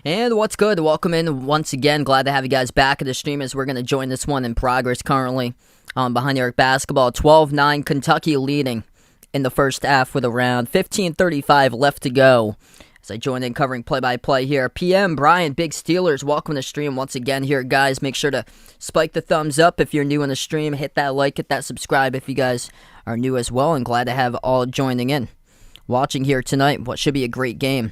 And what's good? Welcome in once again. Glad to have you guys back at the stream as we're going to join this one in progress currently behind Eric basketball. 12-9 Kentucky leading in the first half with around 15:35 left to go. As I join in covering play-by-play here. PM, Brian, Big Steelers, welcome to the stream once again here, guys. Make sure to spike the thumbs up if you're new in the stream. Hit that like, hit that subscribe if you guys are new as well. And glad to have all joining in. Watching here tonight, what should be a great game.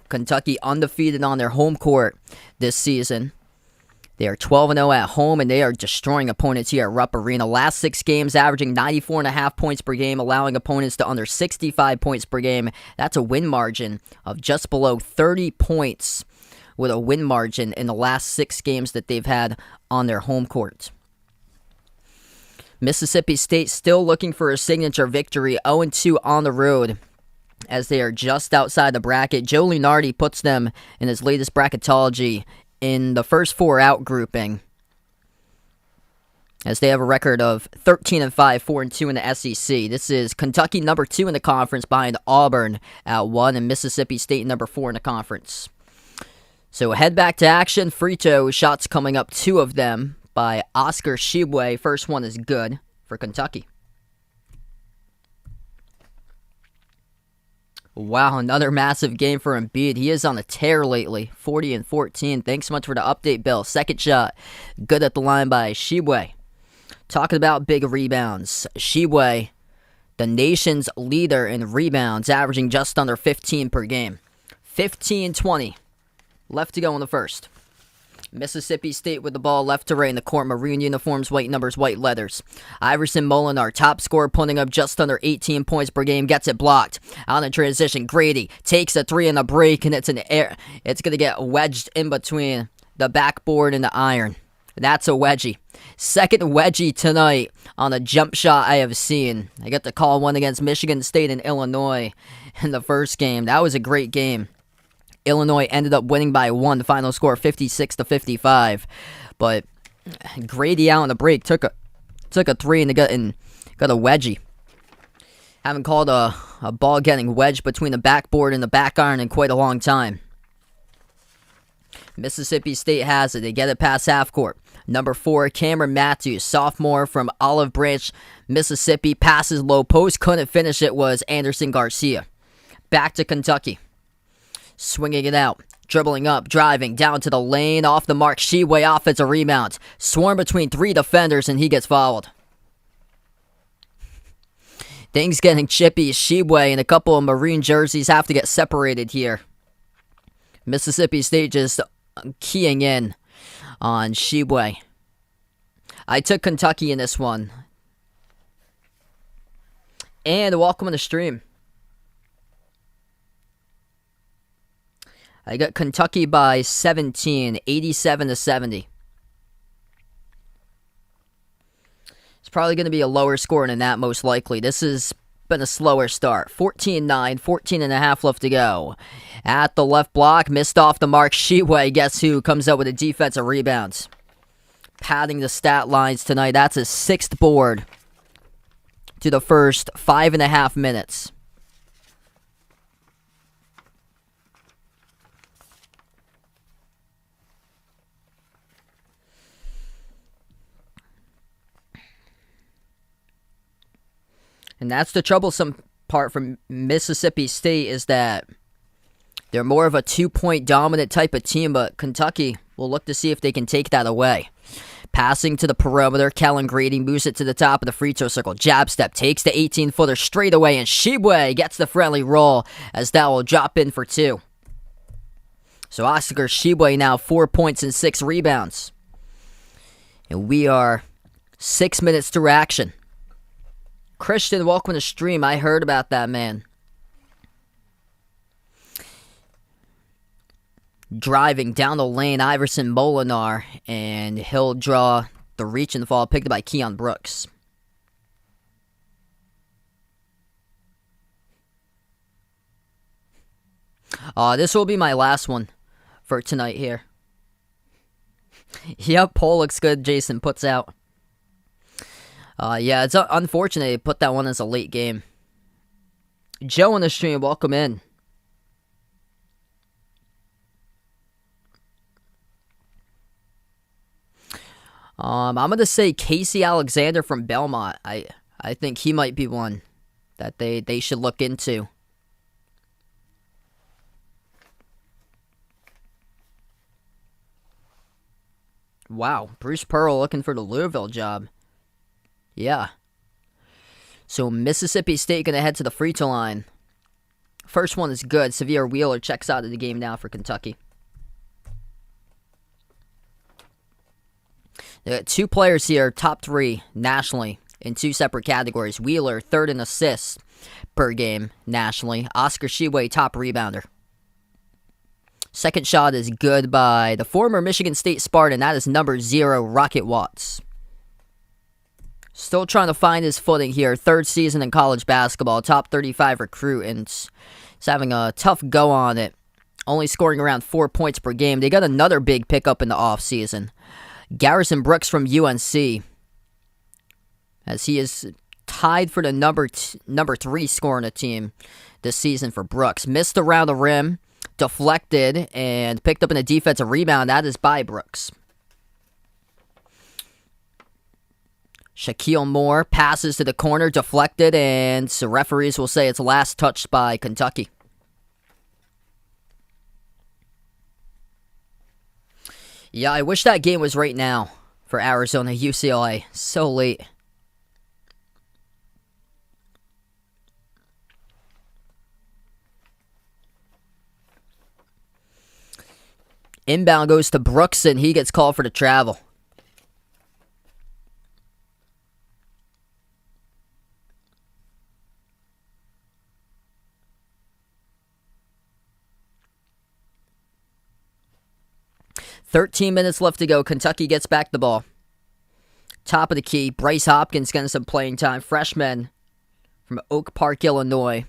Kentucky undefeated on their home court this season. They are 12-0 at home, and they are destroying opponents here at Rupp Arena. Last 6 games, averaging 94.5 points per game, allowing opponents to under 65 points per game. That's a win margin of just below 30 points with a win margin in the last 6 games that they've had on their home court. Mississippi State still looking for a signature victory, 0-2 on the road, as they are just outside the bracket. Joe Lunardi puts them in his latest bracketology in the first 4 out grouping, as they have a record of 13-5, 4-2 in the SEC. This is Kentucky number 2 in the conference behind Auburn at 1 and Mississippi State number 4 in the conference. So head back to action. Free throw shots coming up, 2 of them by Oscar Tshiebwe. First one is good for Kentucky. Wow, another massive game for Embiid. He is on a tear lately, 40-14. Thanks so much for the update, Bill. Second shot, good at the line by Tshiebwe. Talking about big rebounds. Tshiebwe, the nation's leader in rebounds, averaging just under 15 per game. 15-20. Left to go in the first. Mississippi State with the ball left to right in the court. Maroon uniforms, white numbers, white letters. Iverson Molinar, top scorer, putting up just under 18 points per game. Gets it blocked. On the transition, Grady takes a 3 in the break, and it's going to get wedged in between the backboard and the iron. That's a wedgie. Second wedgie tonight on a jump shot I have seen. I got to call one against Michigan State and Illinois in the first game. That was a great game. Illinois ended up winning by 1, the final score 56-55. But Grady out on the break took a 3 and got a wedgie. Haven't called a ball getting wedged between the backboard and the back iron in quite a long time. Mississippi State has it. They get it past half court. Number 4, Cameron Matthews, sophomore from Olive Branch, Mississippi. Passes low post, couldn't finish it, was Anderson Garcia. Back to Kentucky. Swinging it out, dribbling up, driving down to the lane, off the mark. Tshiebwe offensive rebound. Swarm between 3 defenders, and he gets fouled. Things getting chippy. Tshiebwe and a couple of Marine jerseys have to get separated here. Mississippi State just keying in on Tshiebwe. I took Kentucky in this one. And welcome to the stream. I got Kentucky by 17, 87-70. It's probably going to be a lower score than that, most likely. This has been a slower start. 14-9, 14.5 left to go. At the left block, missed off the mark. Tshiebwe, guess who, comes out with a defensive rebound. Padding the stat lines tonight. That's his 6th board to the first 5.5 minutes. And that's the troublesome part from Mississippi State, is that they're more of a 2-point dominant type of team, but Kentucky will look to see if they can take that away. Passing to the perimeter, Kellen Grady moves it to the top of the free throw circle. Jab step, takes the 18-footer straight away, and Tshiebwe gets the friendly roll as that will drop in for 2. So Oscar Tshiebwe now 4 points and 6 rebounds. And we are 6 minutes through action. Christian, welcome to the stream. I heard about that, man. Driving down the lane, Iverson Molinar, and he'll draw the reach and fall, picked up by Keon Brooks. This will be my last one for tonight here. Yep, poll looks good, Jason puts out. Yeah, it's unfortunate they put that one as a late game. Joe on the stream, welcome in. I'm going to say Casey Alexander from Belmont. I think he might be one that they should look into. Wow, Bruce Pearl looking for the Louisville job. Yeah. So Mississippi State going to head to the free throw line. First one is good. Severe Wheeler checks out of the game now for Kentucky. They got two players here, top 3 nationally in 2 separate categories. Wheeler, 3rd in assists per game nationally. Oscar Tshiebwe, top rebounder. Second shot is good by the former Michigan State Spartan. That is number 0, Rocket Watts. Still trying to find his footing here. 3rd season in college basketball. Top 35 recruit. And he's having a tough go on it. Only scoring around 4 points per game. They got another big pickup in the offseason. Garrison Brooks from UNC. As he is tied for the number 3 scorer in the team this season for Brooks. Missed around the rim. Deflected and picked up in a defensive rebound. That is by Brooks. Shaquille Moore passes to the corner, deflected, and the referees will say it's last touched by Kentucky. Yeah, I wish that game was right now for Arizona UCLA. So late. Inbound goes to Brooks, and he gets called for the travel. "13 minutes left to go. Kentucky gets back the ball. Top of the key, Bryce Hopkins getting some playing time. Freshman from Oak Park, Illinois.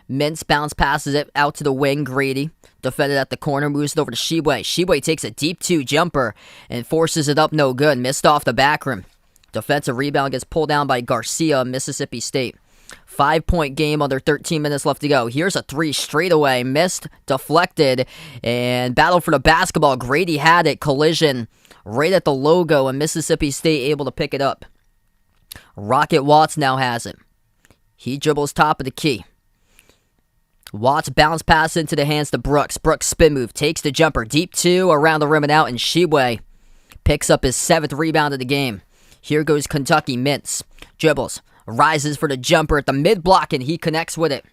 Mintz bounce passes it out to the wing. Grady defended at the corner, moves it over to Tshiebwe. Tshiebwe takes a deep 2 jumper and forces it up, no good. Missed off the back rim. Defensive rebound gets pulled down by Garcia, Mississippi State. 5-point game, under 13 minutes left to go. Here's a 3 straight away. Missed, deflected, and battle for the basketball. Grady had it. Collision right at the logo, and Mississippi State able to pick it up. Rocket Watts now has it. He dribbles top of the key. Watts bounce pass into the hands to Brooks. Brooks spin move, takes the jumper. Deep 2 around the rim and out, and Tshiebwe picks up his 7th rebound of the game. Here goes Kentucky. Mintz dribbles, rises for the jumper at the mid-block, and he connects with it.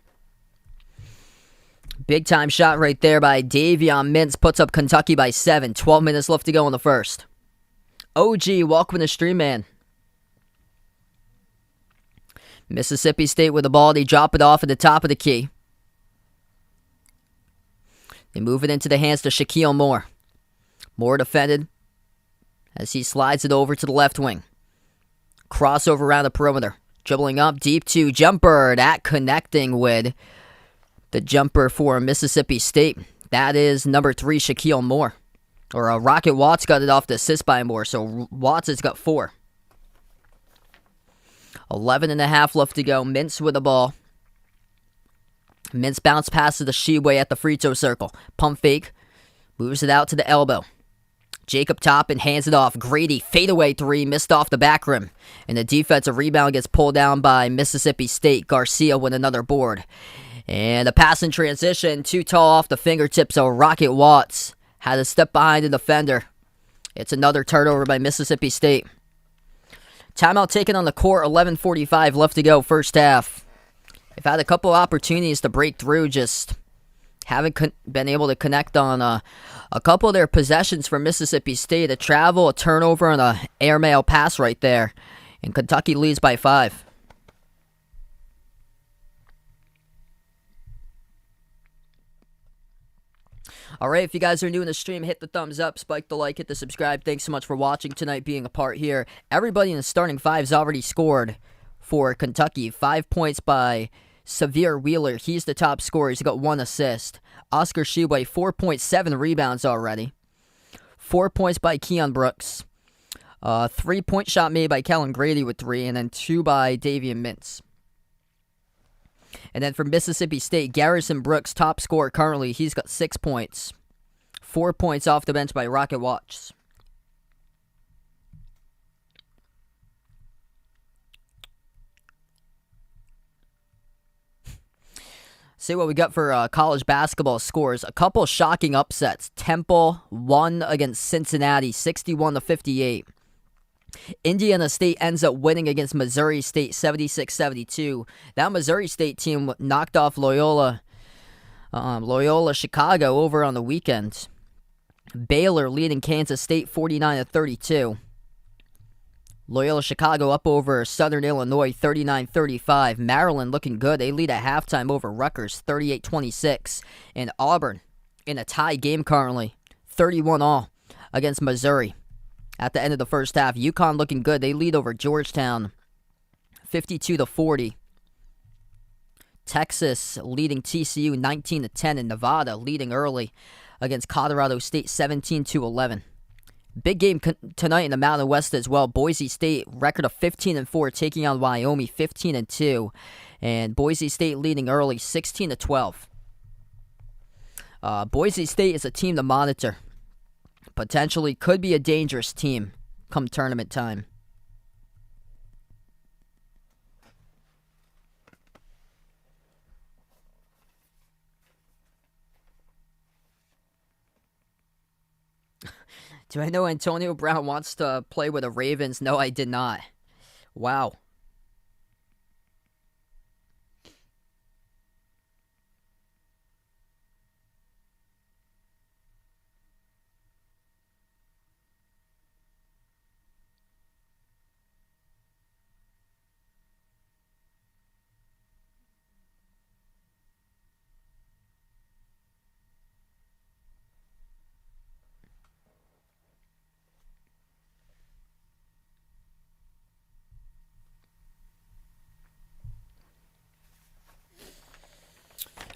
Big-time shot right there by Davion Mintz. Puts up Kentucky by 7. 12 minutes left to go in the first. OG, welcome to Stream Man. Mississippi State with the ball. They drop it off at the top of the key. They move it into the hands to Shaquille Moore. Moore defended as he slides it over to the left wing. Crossover around the perimeter. Dribbling up, deep 2 jumper. That connecting with the jumper for Mississippi State. That is number 3, Shaquille Moore. Or Rocket Watts got it off the assist by Moore, so Watts has got 4. 11.5 left to go. Mintz with the ball. Mintz bounce passes to Tshiebwe at the free throw circle. Pump fake. Moves it out to the elbow. Jacob Toppin hands it off. Grady, fadeaway 3, missed off the back rim. And the defensive rebound gets pulled down by Mississippi State. Garcia with another board. And the pass in transition, too tall off the fingertips, so Rocket Watts had to step behind the defender. It's another turnover by Mississippi State. Timeout taken on the court, 11:45 left to go, first half. They've had a couple opportunities to break through, just haven't been able to connect on a couple of their possessions for Mississippi State. A travel, a turnover, and a airmail pass right there. And Kentucky leads by 5. Alright, if you guys are new in the stream, hit the thumbs up, spike the like, hit the subscribe. Thanks so much for watching tonight, being a part here. Everybody in the starting 5's already scored for Kentucky. 5 points by Severe Wheeler. He's the top scorer. He's got 1 assist. Oscar Tshiebwe, 4.7 rebounds already. 4 points by Keon Brooks. 3-point shot made by Kellen Grady with 3, and then 2 by Davion Mintz. And then for Mississippi State, Garrison Brooks, top scorer currently. He's got 6 points. 4 points off the bench by Rocket Watts. See what we got for college basketball scores. A couple shocking upsets. Temple won against Cincinnati, 61-58. Indiana State ends up winning against Missouri State, 76-72. That Missouri State team knocked off Loyola Chicago over on the weekend. Baylor leading Kansas State 49-32. Loyola Chicago up over Southern Illinois 39-35. Maryland looking good. They lead at halftime over Rutgers 38-26. And Auburn in a tie game currently 31-all against Missouri. At the end of the first half, UConn looking good. They lead over Georgetown 52-40. Texas leading TCU 19-10, and Nevada leading early against Colorado State 17-11. Big game tonight in the Mountain West as well. Boise State record of 15-4 taking on Wyoming 15-2, and Boise State leading early 16-12. Boise State is a team to monitor. Potentially could be a dangerous team come tournament time. Do I know Antonio Brown wants to play with the Ravens? No, I did not. Wow.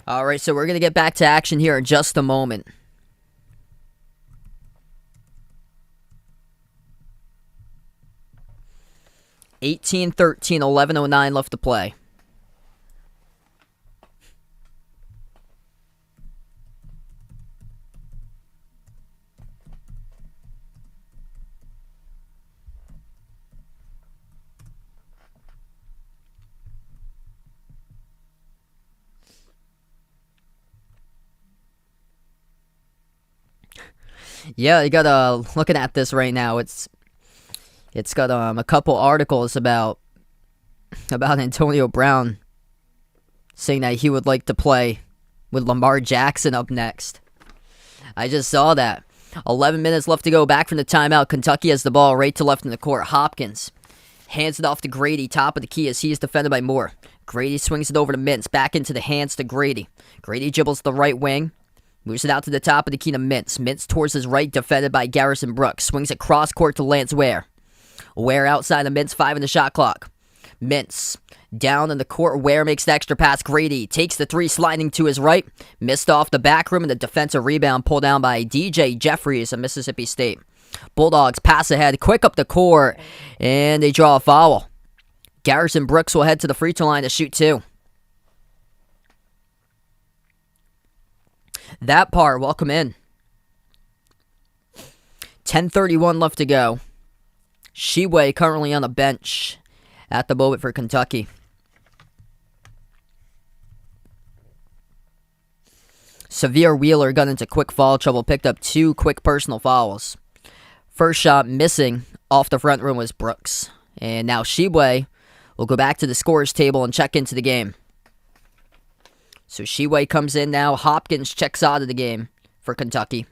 All right, so we're going to get back to action here in just a moment. (18-13), 11:09 left to play. Yeah, you got looking at this right now. It's got a couple articles about Antonio Brown saying that he would like to play with Lamar Jackson up next. I just saw that. 11 minutes left to go. Back from the timeout. Kentucky has the ball right to left in the court. Hopkins hands it off to Grady, top of the key as he is defended by Moore. Grady swings it over to Mintz, back into the hands to Grady. Grady dribbles the right wing. Moves it out to the top of the key to Mintz. Mintz towards his right, defended by Garrison Brooks. Swings it cross court to Lance Ware. Ware outside of Mintz, 5 in the shot clock. Mintz down in the court. Ware makes the extra pass. Grady takes the three, sliding to his right. Missed off the back rim, and the defensive rebound pulled down by DJ Jeffries of Mississippi State. Bulldogs pass ahead, quick up the court, and they draw a foul. Garrison Brooks will head to the free throw line to shoot two. That part, welcome in. 10:31 left to go. Tshiebwe currently on the bench at the moment for Kentucky. Severe Wheeler got into quick foul trouble, picked up 2 quick personal fouls. First shot missing off the front rim was Brooks. And now Tshiebwe will go back to the scorer's table and check into the game. So Tshiebwe comes in now. Hopkins checks out of the game for Kentucky.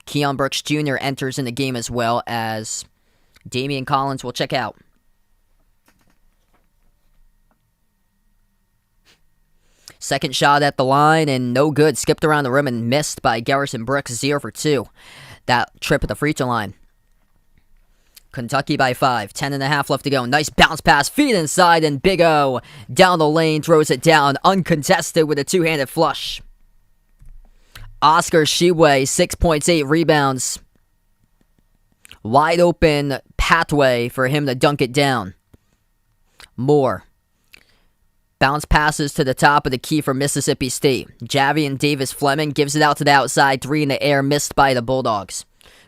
Keon Brooks Jr. enters in the game as well as Damian Collins will check out. Second shot at the line and no good. Skipped around the rim and missed by Garrison Brooks, 0 for 2. That trip at the free throw line. Kentucky by 5. 10.5 left to go. Nice bounce pass. Feet inside, and Big O down the lane throws it down. Uncontested with a two-handed flush. Oscar Tshiebwe, 6 points, 8 rebounds. Wide open pathway for him to dunk it down. Moore. Bounce passes to the top of the key for Mississippi State. Javian Davis Fleming gives it out to the outside. 3 in the air, missed by the Bulldogs.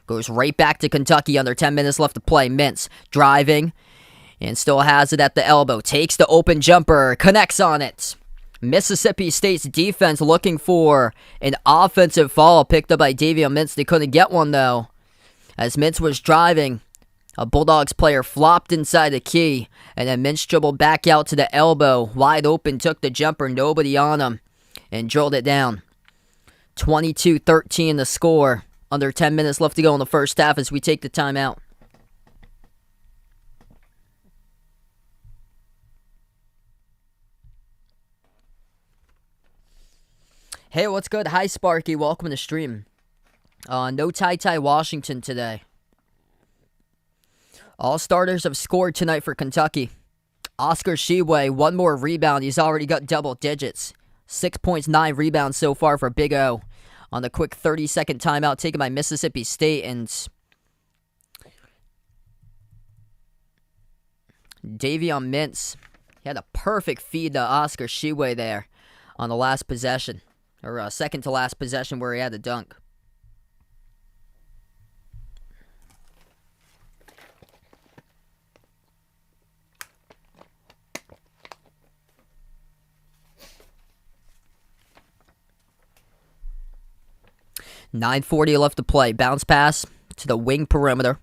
Goes right back to Kentucky, under 10 minutes left to play. Mintz driving and still has it at the elbow. Takes the open jumper, connects on it. Mississippi State's defense looking for an offensive foul picked up by Davion Mintz. They couldn't get one, though. As Mintz was driving, a Bulldogs player flopped inside the key, and then Mintz dribbled back out to the elbow, wide open, took the jumper, nobody on him, and drilled it down. 22-13 the score. Under 10 minutes left to go in the first half as we take the timeout. Hey, what's good? Hi, Sparky. Welcome to the stream. No Ty Washington today. All starters have scored tonight for Kentucky. Oscar Tshiebwe, one more rebound. He's already got double digits. 6 points, 9 rebounds so far for Big O. On the quick 30-second timeout taken by Mississippi State. And Davion Mintz, he had a perfect feed to Oscar Tshiebwe there on the last possession. Or second to last possession where he had the dunk. .940 left to play. Bounce pass to the wing perimeter.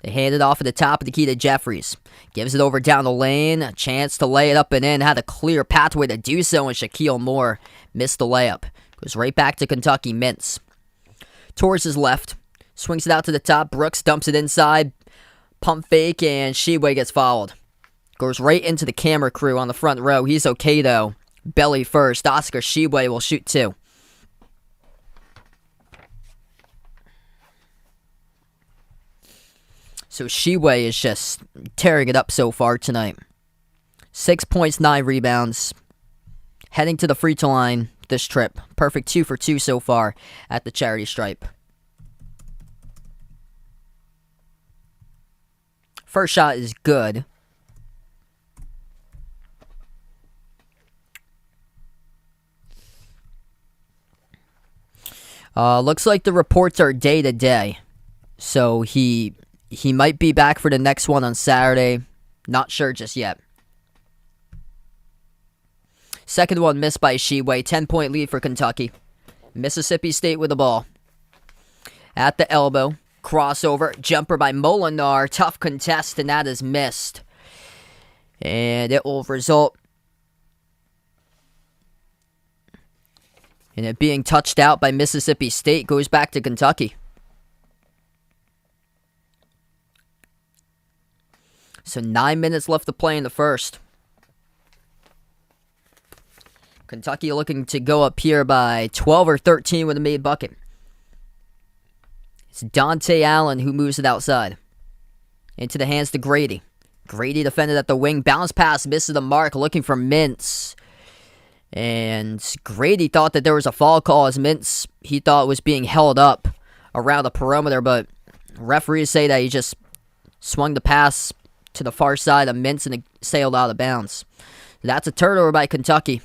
They hand it off at the top of the key to Jeffries. Gives it over down the lane. A chance to lay it up and in. Had a clear pathway to do so, and Shaquille Moore missed the layup. Goes right back to Kentucky. Mintz. Towards his left. Swings it out to the top. Brooks dumps it inside. Pump fake, and Tshiebwe gets fouled. Goes right into the camera crew on the front row. He's okay, though. Belly first. Oscar Tshiebwe will shoot 2. So Tshiebwe is just tearing it up so far tonight. 6 points, 9 rebounds. Heading to the free throw line this trip. Perfect 2 for 2 so far at the charity stripe. First shot is good. Looks like the reports are day to day. So he might be back for the next one on Saturday. Not sure just yet. Second one missed by Tshiebwe. 10-point lead for Kentucky. Mississippi State with the ball. At the elbow. Crossover. Jumper by Molinar. Tough contest, and that is missed. And it will result in it being touched out by Mississippi State. Goes back to Kentucky. So 9 minutes left to play in the first. Kentucky looking to go up here by 12 or 13 with a made bucket. It's Dante Allen who moves it outside. Into the hands to Grady. Grady defended at the wing. Bounce pass, misses the mark, looking for Mintz. And Grady thought that there was a foul call as Mintz, he thought was being held up around the perimeter, but referees say that he just swung the pass to the far side of Mintz and it sailed out of bounds. That's a turnover by Kentucky.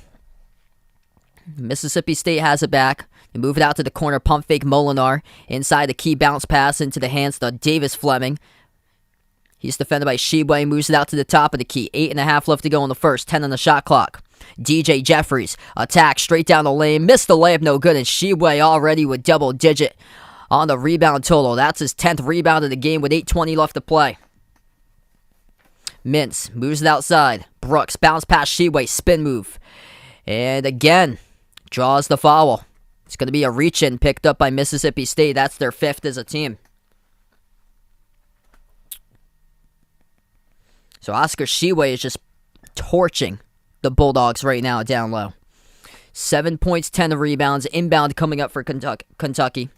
Mississippi State has it back. They move it out to the corner. Pump fake Molinar. Inside the key bounce pass into the hands of Davis Fleming. He's defended by Tshiebwe. Moves it out to the top of the key. 8.5 left to go in the first. 10 on the shot clock. DJ Jeffries. Attack straight down the lane. Missed the layup, no good. And Tshiebwe already with double digit on the rebound total. That's his 10th rebound of the game with 8:20 left to play. Mintz moves it outside. Brooks bounce past Tshiebwe. Spin move. And again, draws the foul. It's going to be a reach-in picked up by Mississippi State. That's their 5th as a team. So Oscar Tshiebwe is just torching the Bulldogs right now down low. 7 points, 10 rebounds. Inbound coming up for Kentucky.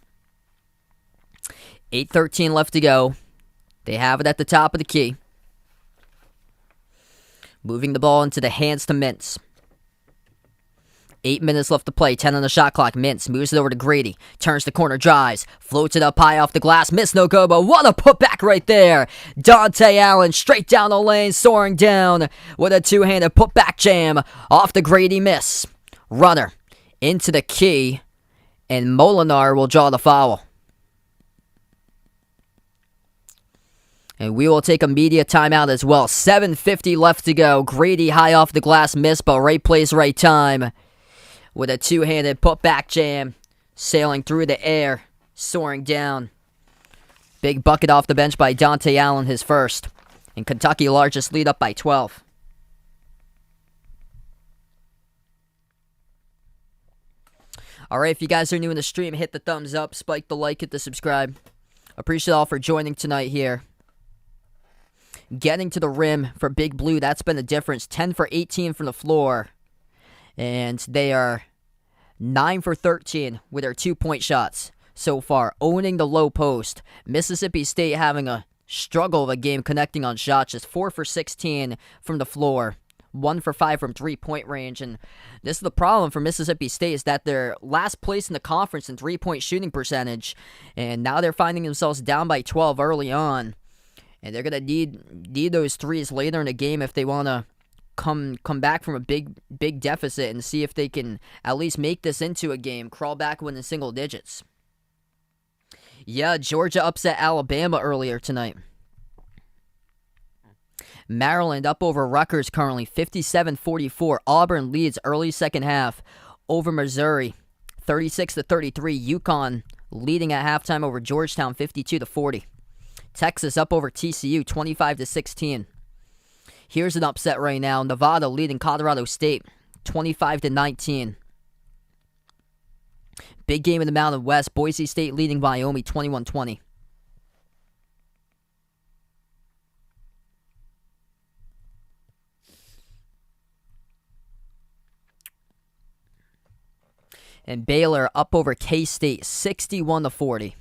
8:13 left to go. They have it at the top of the key. Moving the ball into the hands to Mintz. 8 minutes left to play. 10 on the shot clock. Mintz moves it over to Grady. Turns the corner, drives. Floats it up high off the glass. Miss no go, but what a putback right there. Dante Allen straight down the lane, soaring down with a two-handed putback jam off the Grady miss. Runner into the key, and Molinar will draw the foul. And we will take a media timeout as well. 7:50 left to go. Grady high off the glass miss, but right place, right time. With a two-handed putback jam. Sailing through the air. Soaring down. Big bucket off the bench by Dante Allen, his first. And Kentucky largest lead up by 12. Alright, if you guys are new in the stream, hit the thumbs up, spike the like, hit the subscribe. Appreciate all for joining tonight here. Getting to the rim for Big Blue, that's been the difference. 10 for 18 from the floor. And they are 9 for 13 with their 2-point shots so far. Owning the low post. Mississippi State having a struggle of a game connecting on shots. Just 4 for 16 from the floor. 1 for 5 from 3-point range. And this is the problem for Mississippi State, is that they're last place in the conference in 3-point shooting percentage. And now they're finding themselves down by 12 early on. And they're going to need those threes later in the game if they want to come back from a big deficit and see if they can at least make this into a game, crawl back within single digits. Yeah, Georgia upset Alabama earlier tonight. Maryland up over Rutgers currently, 57-44. Auburn leads early second half over Missouri, 36-33. UConn leading at halftime over Georgetown, 52-40. Texas up over TCU, 25-16. Here's an upset right now. Nevada leading Colorado State, 25-19. Big game in the Mountain West. Boise State leading Wyoming, 21-20. And Baylor up over K-State, 61-40.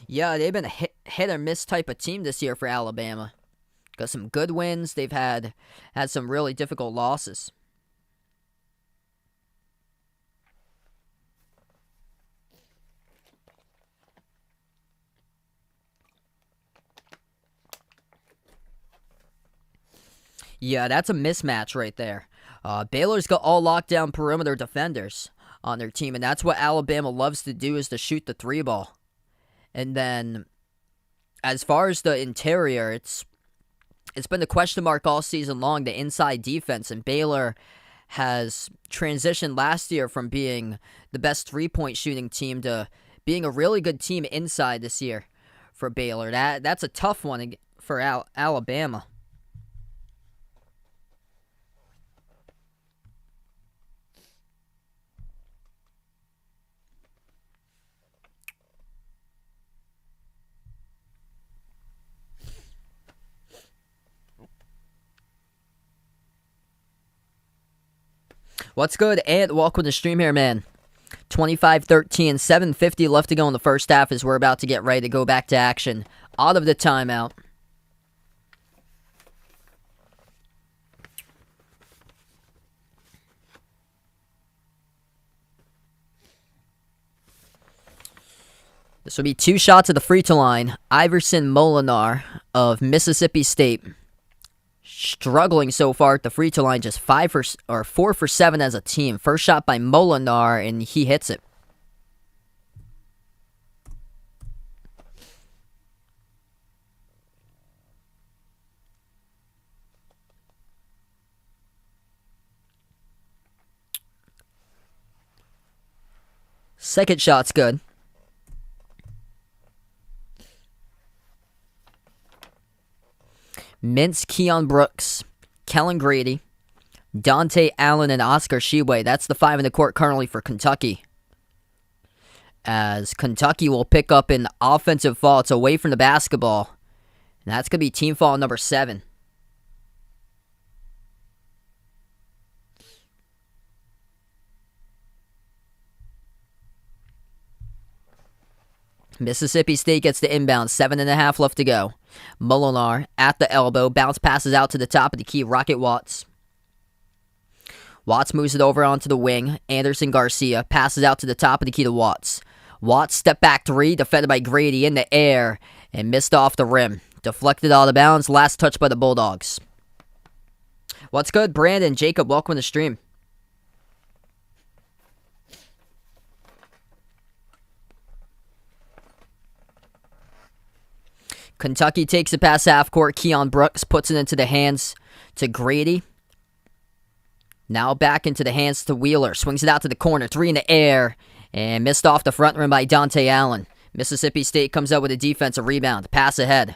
Yeah, they've been a hit or miss type of team this year for Alabama. Got some good wins. They've had some really difficult losses. Yeah, that's a mismatch right there. Baylor's got all lockdown perimeter defenders on their team, and that's what Alabama loves to do, is to shoot the three ball. And then, as far as the interior, it's been the question mark all season long, the inside defense. And Baylor has transitioned last year from being the best three-point shooting team to being a really good team inside this year for Baylor. That's a tough one for Alabama. What's good, Ant? Welcome to the stream here, man. 25-13, 7:50 left to go in the first half as we're about to get ready to go back to action out of the timeout. This will be 2 shots at the free throw line. Iverson Molinar of Mississippi State. Struggling so far at the free throw line, just 4 for 7 as a team. First shot by Molinar, and he hits it. Second shot's good. Mintz, Keon Brooks, Kellen Grady, Dante Allen, and Oscar Tshiebwe. That's the 5 in the court currently for Kentucky. As Kentucky will pick up an offensive foul. It's away from the basketball. And that's going to be team foul number 7. Mississippi State gets the inbound. 7.5 left to go. Molinar at the elbow. Bounce passes out to the top of the key. Rocket Watts. Watts moves it over onto the wing. Anderson Garcia passes out to the top of the key to Watts. Watts step back 3. Defended by Grady in the air. And missed off the rim. Deflected out of bounds. Last touch by the Bulldogs. What's good, Brandon? Jacob, welcome to the stream. Kentucky takes it past half court. Keon Brooks puts it into the hands to Grady. Now back into the hands to Wheeler. Swings it out to the corner. 3 in the air. And missed off the front rim by Dante Allen. Mississippi State comes out with a defensive rebound. Pass ahead.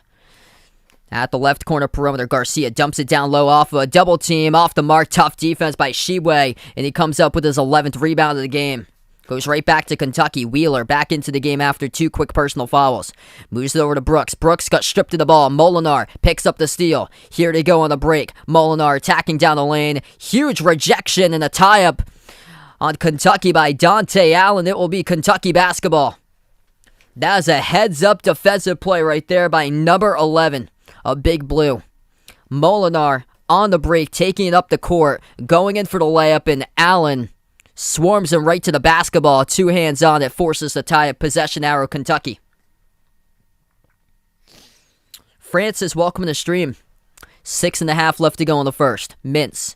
At the left corner perimeter, Garcia dumps it down low off of a double team. Off the mark. Tough defense by Tshiebwe. And he comes up with his 11th rebound of the game. Goes right back to Kentucky. Wheeler back into the game after 2 quick personal fouls. Moves it over to Brooks. Brooks got stripped of the ball. Molinar picks up the steal. Here they go on the break. Molinar attacking down the lane. Huge rejection and a tie-up on Kentucky by Dante Allen. It will be Kentucky basketball. That is a heads-up defensive play right there by number 11 of Big Blue. Molinar on the break, taking it up the court, going in for the layup, and Allen swarms him right to the basketball. 2 hands on it, forces the tie-up. Possession arrow, Kentucky. Francis, welcome to the stream. 6.5 left to go in the first. Mintz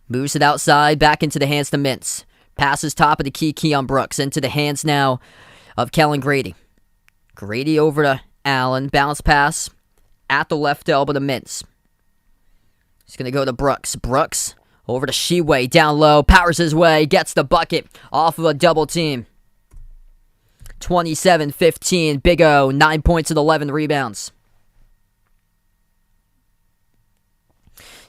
moves it outside, back into the hands to Mintz. Passes top of the key, Keon Brooks. Into the hands now of Kellen Grady. Grady over to Allen. Bounce pass at the left elbow to Mintz. He's going to go to Brooks. Brooks over to Tshiebwe, down low, powers his way, gets the bucket off of a double team. 27-15, Big O, 9 points and 11 rebounds.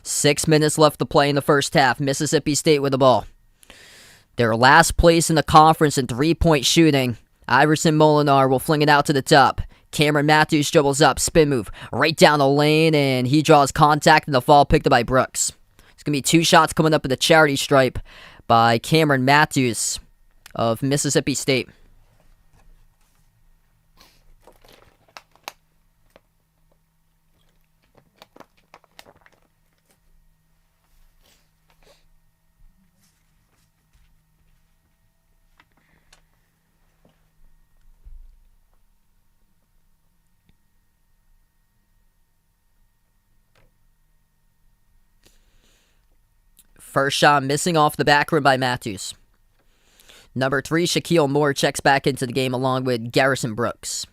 6 minutes left to play in the first half. Mississippi State with the ball. They're last place in the conference in 3-point shooting. Iverson Molinar will fling it out to the top. Cameron Matthews dribbles up, spin move, right down the lane, and he draws contact, and the fall picked up by Brooks. It's going to be 2 shots coming up at the charity stripe by Cameron Matthews of Mississippi State. First shot missing off the back rim by Matthews. Number 3, Shaquille Moore checks back into the game along with Garrison Brooks.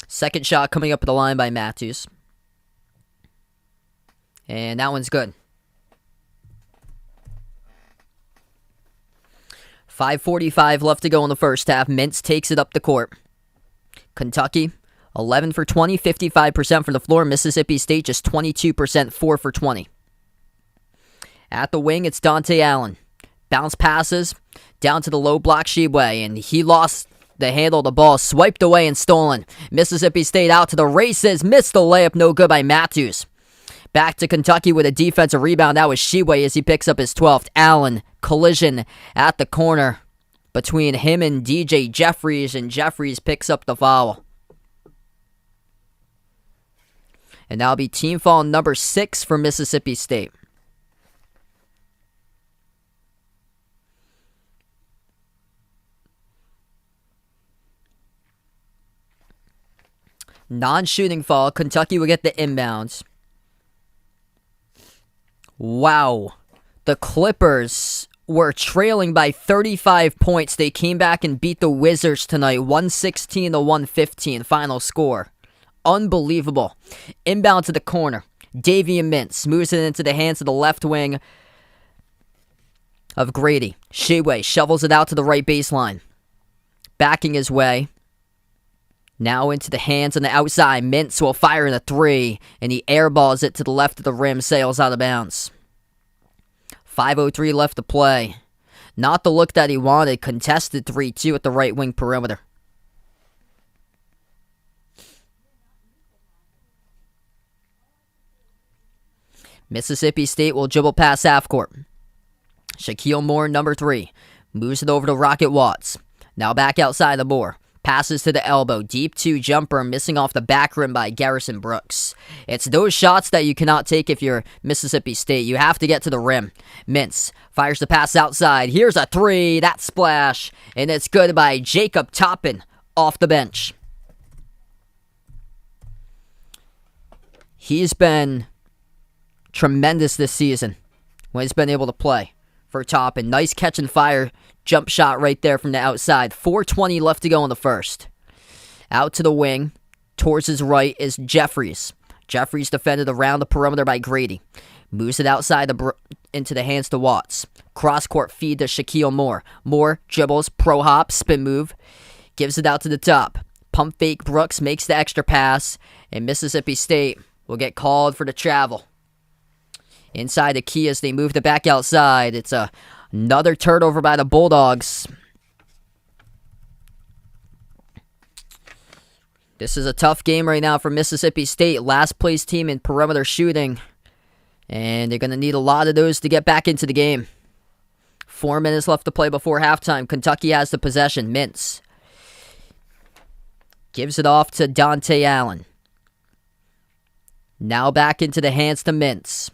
Second shot coming up at the line by Matthews. And that one's good. 5:45 left to go in the first half. Mintz takes it up the court. Kentucky, 11 for 20, 55% from the floor. Mississippi State, just 22%, 4 for 20. At the wing, it's Dante Allen. Bounce passes down to the low block Tshiebwe, and he lost the handle of the ball, swiped away and stolen. Mississippi State out to the races, missed the layup, no good by Matthews. Back to Kentucky with a defensive rebound. That was Tshiebwe as he picks up his 12th. Allen, collision at the corner between him and DJ Jeffries, and Jeffries picks up the foul. And that'll be team foul number 6 for Mississippi State. Non-shooting foul. Kentucky will get the inbounds. Wow. The Clippers were trailing by 35 points. They came back and beat the Wizards tonight. 116-115 final score. Unbelievable. Inbound to the corner. Davian Mintz moves it into the hands of the left wing of Grady. Tshiebwe shovels it out to the right baseline. Backing his way. Now into the hands on the outside. Mintz will fire in a 3, and he airballs it to the left of the rim, sails out of bounds. 5:03 left to play. Not the look that he wanted. Contested 3-2 at the right wing perimeter. Mississippi State will dribble past half court. Shaquille Moore, number 3, moves it over to Rocket Watts. Now back outside the board. Passes to the elbow. Deep 2 jumper missing off the back rim by Garrison Brooks. It's those shots that you cannot take if you're Mississippi State. You have to get to the rim. Mintz fires the pass outside. Here's a 3. That splash. And it's good by Jacob Toppin off the bench. He's been tremendous this season when he's been able to play for Toppin. Nice catch and fire. Jump shot right there from the outside. 4:20 left to go in the first. Out to the wing. Towards his right is Jeffries. Jeffries defended around the perimeter by Grady. Moves it outside into the hands to Watts. Cross-court feed to Shaquille Moore. Moore dribbles, pro hop, spin move. Gives it out to the top. Pump fake Brooks makes the extra pass. And Mississippi State will get called for the travel. Inside the key as they move the back outside. It's another turnover by the Bulldogs. This is a tough game right now for Mississippi State. Last place team in perimeter shooting. And they're going to need a lot of those to get back into the game. 4 minutes left to play before halftime. Kentucky has the possession. Mintz gives it off to Dante Allen. Now back into the hands to Mintz.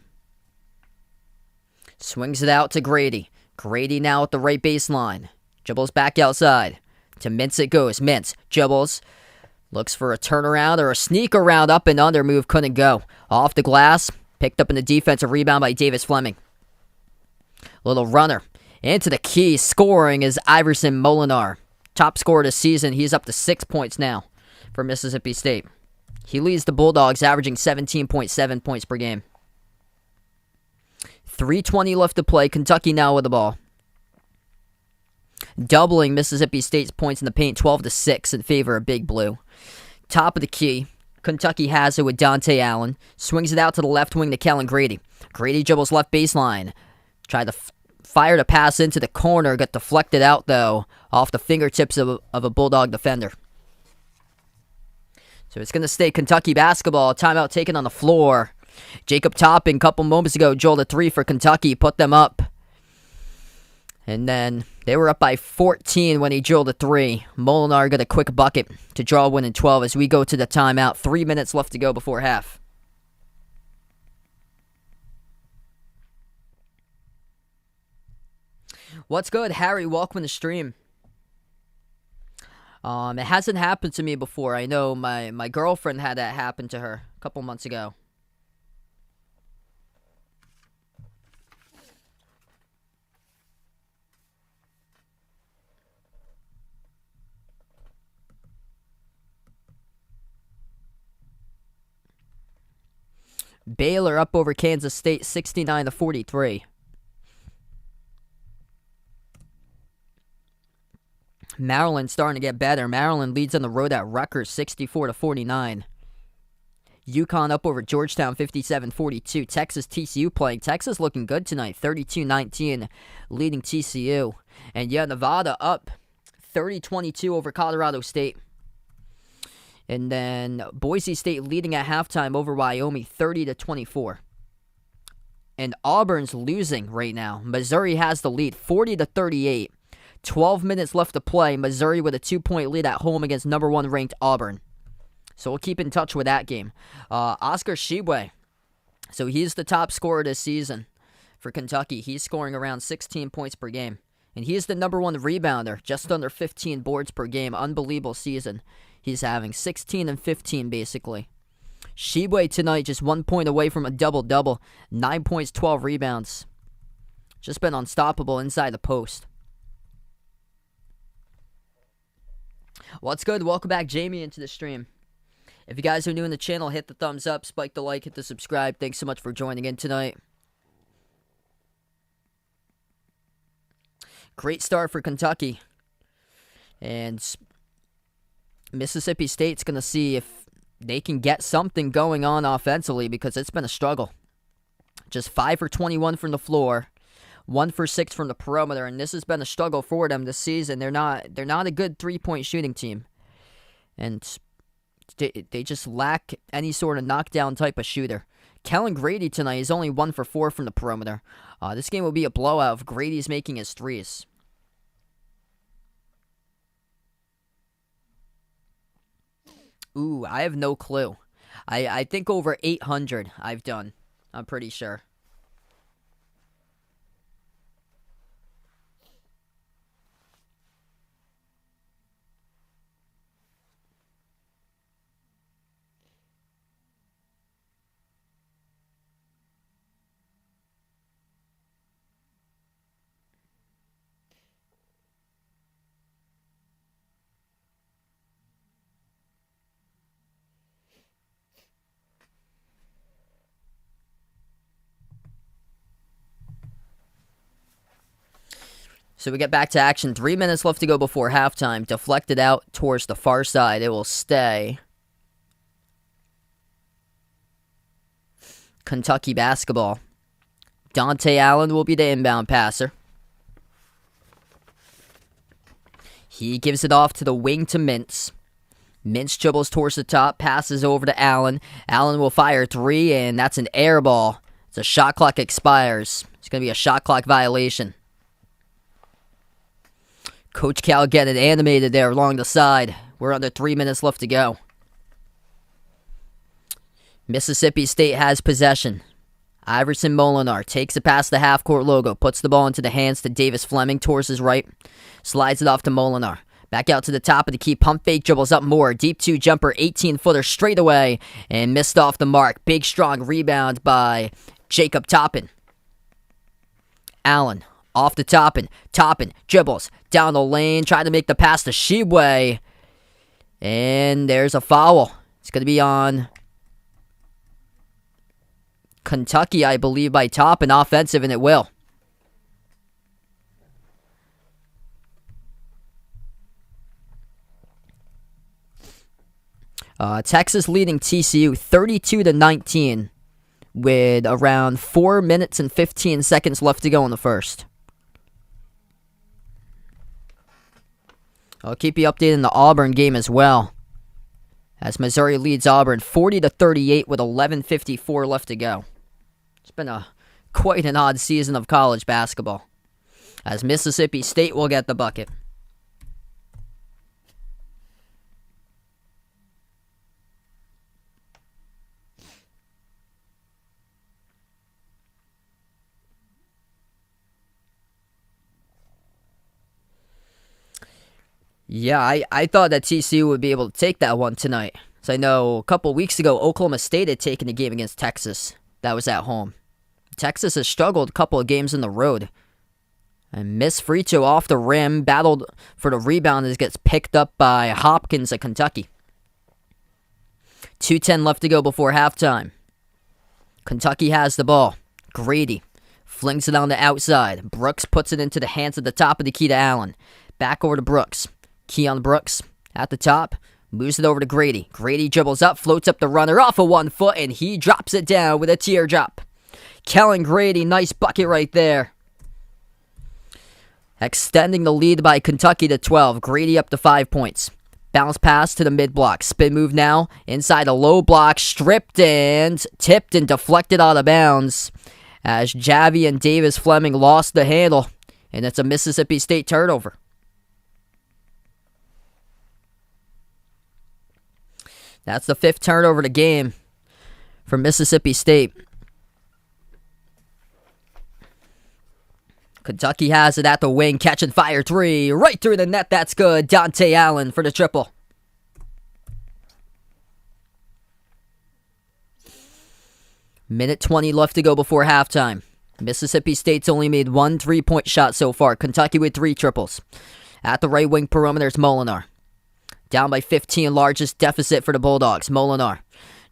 Swings it out to Grady. Grady now at the right baseline. Dribbles back outside. To Mintz it goes. Mintz dribbles. Looks for a turnaround or a sneak around. Up and under move. Couldn't go. Off the glass. Picked up in the defensive rebound by Davis Fleming. Little runner. Into the key. Scoring is Iverson Molinar. Top scorer this season. He's up to 6 points now for Mississippi State. He leads the Bulldogs, averaging 17.7 points per game. 3:20 left to play. Kentucky now with the ball. Doubling Mississippi State's points in the paint, 12-6 in favor of Big Blue. Top of the key. Kentucky has it with Dante Allen. Swings it out to the left wing to Kellen Grady. Grady dribbles left baseline. Tried to fire the pass into the corner. Got deflected out, though, off the fingertips of a Bulldog defender. So it's going to stay Kentucky basketball. Timeout taken on the floor. Jacob Toppin, a couple moments ago, drilled a 3 for Kentucky, put them up. And then they were up by 14 when he drilled a 3. Molinar got a quick bucket to draw a win in 12 as we go to the timeout. 3 minutes left to go before half. What's good, Harry? Welcome to the stream. It hasn't happened to me before. I know my girlfriend had that happen to her a couple months ago. Baylor up over Kansas State 69-43. Maryland starting to get better. Maryland leads on the road at Rutgers 64-49. UConn up over Georgetown 57-42. Texas TCU playing. Texas looking good tonight. 32-19 leading TCU. And yeah, Nevada up 30-22 over Colorado State. And then Boise State leading at halftime over Wyoming 30-24. And Auburn's losing right now. Missouri has the lead 40-38. 12 minutes left to play. Missouri with a 2-point lead at home against number 1 ranked Auburn. So we'll keep in touch with that game. Oscar Tshiebwe. So he's the top scorer this season for Kentucky. He's scoring around 16 points per game. And he is the number 1 rebounder, just under 15 boards per game. Unbelievable season he's having. 16 and 15, basically. Tshiebwe tonight just 1 point away from a double-double. 9 points, 12 rebounds. Just been unstoppable inside the post. What's good? Welcome back, Jamie, into the stream. If you guys are new in the channel, hit the thumbs up, spike the like, hit the subscribe. Thanks so much for joining in tonight. Great start for Kentucky. And Mississippi State's going to see if they can get something going on offensively because it's been a struggle. Just 5 for 21 from the floor. 1 for 6 from the perimeter, and this has been a struggle for them this season. They're not a good 3-point shooting team, and they just lack any sort of knockdown type of shooter. Kellen Grady tonight is only 1 for 4 from the perimeter. This game will be a blowout if Grady's making his threes. Ooh, I have no clue. I think over 800 I've done. I'm pretty sure. So we get back to action. 3 minutes left to go before halftime. Deflected out towards the far side. It will stay. Kentucky basketball. Dante Allen will be the inbound passer. He gives it off to the wing to Mintz. Mintz dribbles towards the top, passes over to Allen. Allen will fire three, and that's an air ball. It's a shot clock expires. It's going to be a shot clock violation. Coach Cal getting animated there along the side. We're under 3 minutes left to go. Mississippi State has possession. Iverson Molinar takes it past the half-court logo, puts the ball into the hands to Davis Fleming towards his right, slides it off to Molinar. Back out to the top of the key, pump fake, dribbles up more, deep two jumper, 18-footer straight away, and missed off the mark. Big, strong rebound by Jacob Toppin. Allen off to Toppin. Toppin dribbles down the lane, trying to make the pass to Tshiebwe, and there's a foul. It's going to be on Kentucky, I believe, by Toppin, offensive, and it will. Texas leading TCU 32-19 with around 4 minutes and 15 seconds left to go in the first. I'll keep you updated in the Auburn game as well, as Missouri leads Auburn 40-38 with 11:54 left to go. It's been quite an odd season of college basketball, as Mississippi State will get the bucket. Yeah, I thought that TCU would be able to take that one tonight. So I know a couple weeks ago, Oklahoma State had taken a game against Texas. That was at home. Texas has struggled a couple of games in the road. And Miss free throw off the rim, battled for the rebound as it gets picked up by Hopkins of Kentucky. 2:10 left to go before halftime. Kentucky has the ball. Grady flings it on the outside. Brooks puts it into the hands at the top of the key to Allen. Back over to Brooks. Keon Brooks at the top, moves it over to Grady. Grady dribbles up, floats up the runner off of 1 foot, and he drops it down with a teardrop. Kellen Grady, nice bucket right there. Extending the lead by Kentucky to 12. Grady up to 5 points. Bounce pass to the mid-block. Spin move now. Inside a low block. Stripped and tipped and deflected out of bounds as Javi and Davis Fleming lost the handle. And it's a Mississippi State turnover. That's the 5th turnover of the game for Mississippi State. Kentucky has it at the wing. Catch and fire three. Right through the net. That's good. Dante Allen for the triple. Minute 20 left to go before halftime. Mississippi State's only made 1 3-point shot so far. Kentucky with 3 triples. At the right wing perimeter is Molinar. Down by 15, largest deficit for the Bulldogs. Molinar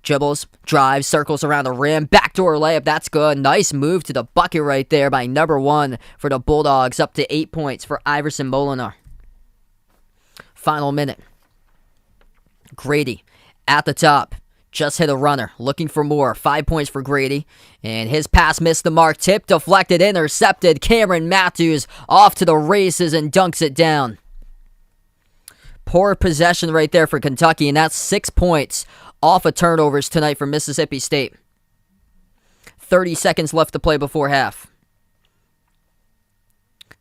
dribbles, drives, circles around the rim. Backdoor layup, that's good. Nice move to the bucket right there by number 1 for the Bulldogs. Up to 8 points for Iverson Molinar. Final minute. Grady at the top. Just hit a runner. Looking for more. 5 points for Grady. And his pass missed the mark. Tip deflected, intercepted. Cameron Matthews off to the races and dunks it down. Poor possession right there for Kentucky, and that's 6 points off of turnovers tonight for Mississippi State. 30 seconds left to play before half.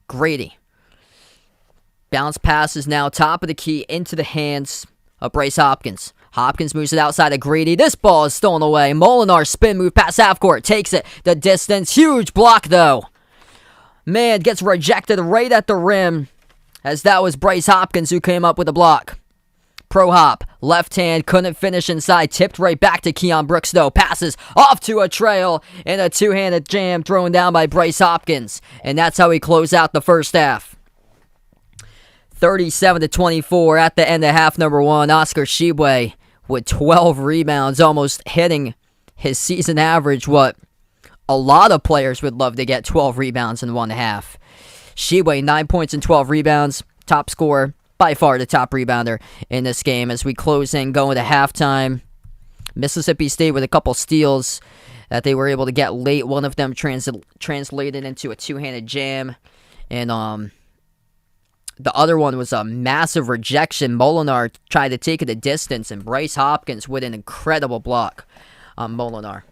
Grady. Bounce pass is now top of the key into the hands Bryce Hopkins. Hopkins moves it outside of Grady. This ball is stolen away. Molinar spin move past half court. Takes it the distance. Huge block, though. Man, gets rejected right at the rim, as that was Bryce Hopkins who came up with the block. Pro hop, left hand, couldn't finish inside. Tipped right back to Keon Brooks, though. Passes off to a trail, and a two-handed jam thrown down by Bryce Hopkins. And that's how we close out the first half. 37-24 at the end of half number one. Oscar Tshiebwe with 12 rebounds, almost hitting his season average, what a lot of players would love to get 12 rebounds in one half. Tshiebwe, 9 points and 12 rebounds, top scorer, by far the top rebounder in this game. As we close in, going to halftime, Mississippi State with a couple steals that they were able to get late. One of them translated into a two-handed jam, and the other one was a massive rejection. Molinar tried to take it a distance, and Bryce Hopkins with an incredible block on Molinar.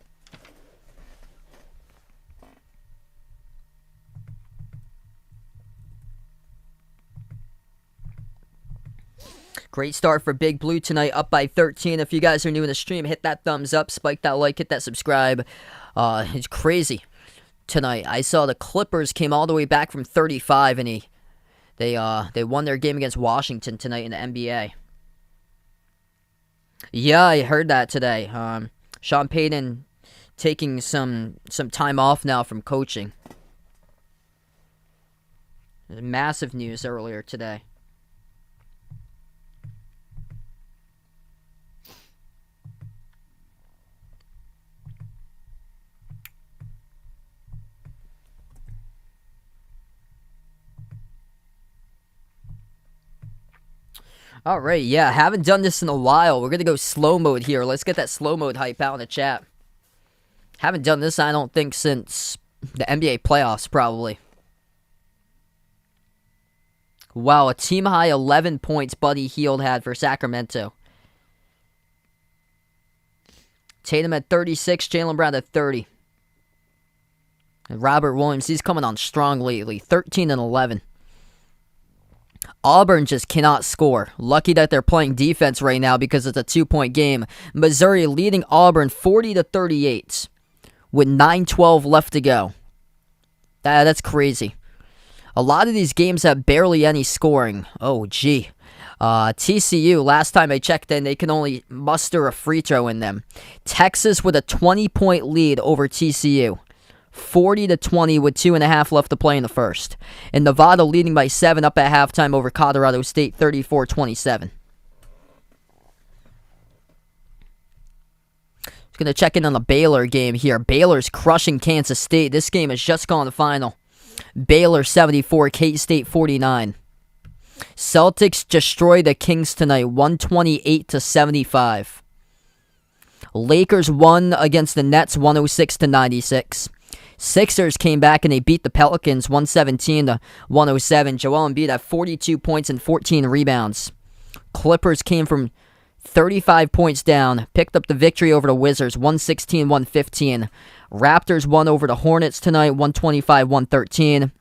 Great start for Big Blue tonight, up by 13. If you guys are new in the stream, hit that thumbs up, spike that like, hit that subscribe. It's crazy tonight. I saw the Clippers came all the way back from 35, and they won their game against Washington tonight in the NBA. Yeah, I heard that today. Sean Payton taking some time off now from coaching. Massive news earlier today. All right, yeah, haven't done this in a while. We're going to go slow mode here. Let's get that slow mode hype out in the chat. Haven't done this, I don't think, since the NBA playoffs, probably. Wow, a team-high 11 points Buddy Hield had for Sacramento. Tatum at 36, Jaylen Brown at 30. And Robert Williams, he's coming on strong lately, 13 and 11. Auburn just cannot score. Lucky that they're playing defense right now because it's a 2-point game. Missouri leading Auburn 40-38 with 9:12 left to go. That's crazy. A lot of these games have barely any scoring. Oh, gee. TCU, last time I checked in, they can only muster a free throw in them. Texas with a 20-point lead over TCU. 40-20 with 2.5 left to play in the first. And Nevada leading by 7 up at halftime over Colorado State, 34-27. Just going to check in on the Baylor game here. Baylor's crushing Kansas State. This game has just gone to the final. Baylor 74, K-State 49. Celtics destroy the Kings tonight, 128-75. Lakers won against the Nets, 106-96. Sixers came back and they beat the Pelicans 117-107. Joel Embiid had 42 points and 14 rebounds. Clippers came from 35 points down, picked up the victory over the Wizards 116-115. Raptors won over the Hornets tonight 125-113.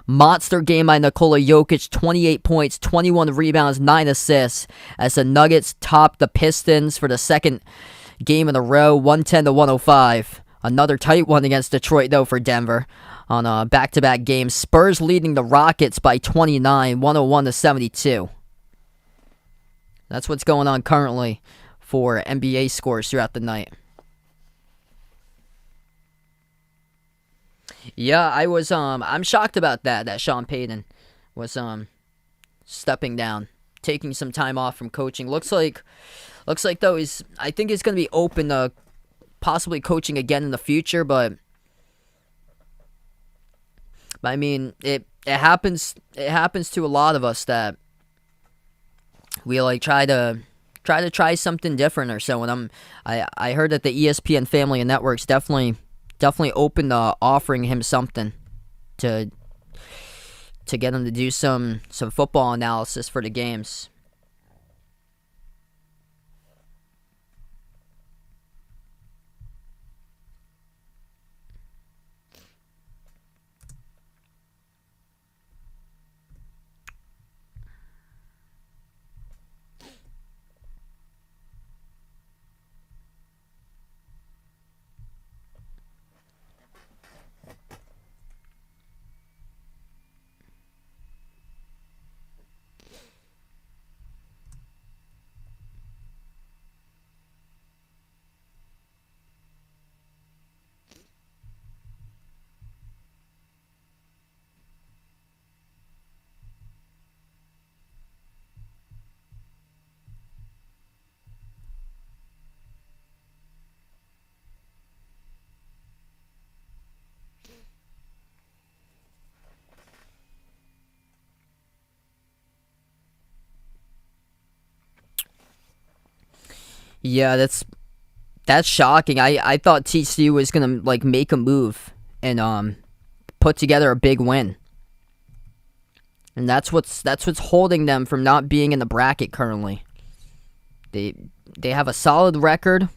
Monster game by Nikola Jokic, 28 points, 21 rebounds, 9 assists as the Nuggets topped the Pistons for the second game in a row, 110-105. Another tight one against Detroit, though, for Denver on a back-to-back game. Spurs leading the Rockets by 29, 101-72. That's what's going on currently for NBA scores throughout the night. Yeah, I'm shocked about that Sean Payton was stepping down, taking some time off from coaching. Looks like though I think he's going to be open to possibly coaching again in the future, but I mean, it happens to a lot of us that we like try something different or so. And I heard that the ESPN family and networks definitely open to offering him something to get him to do some football analysis for the games. Yeah, that's shocking. I thought TCU was gonna like make a move and put together a big win. And that's what's holding them from not being in the bracket currently. They have a solid record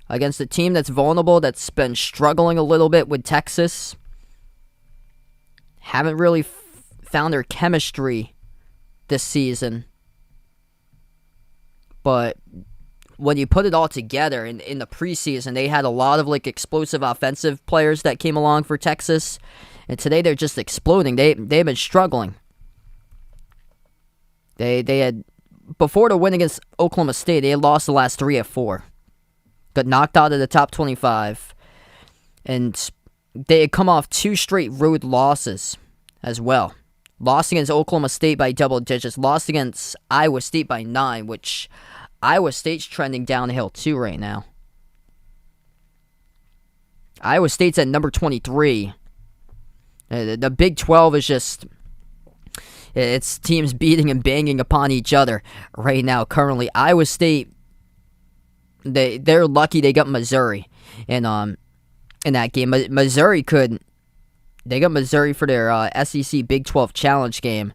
against a team that's vulnerable, that's been struggling a little bit with Texas. Haven't really found their chemistry this season. But when you put it all together in the preseason, they had a lot of like explosive offensive players that came along for Texas. And today they're just exploding. They've been struggling. They had, before the win against Oklahoma State, they had lost the last 3 of 4. Got knocked out of the top 25. And they had come off 2 straight road losses as well. Lost against Oklahoma State by double digits. Lost against Iowa State by 9, which Iowa State's trending downhill too right now. Iowa State's at number 23. The Big 12 is just... It's teams beating and banging upon each other right now currently. Iowa State, they're lucky they got Missouri in that game. Missouri could... They got Missouri for their SEC Big 12 Challenge game.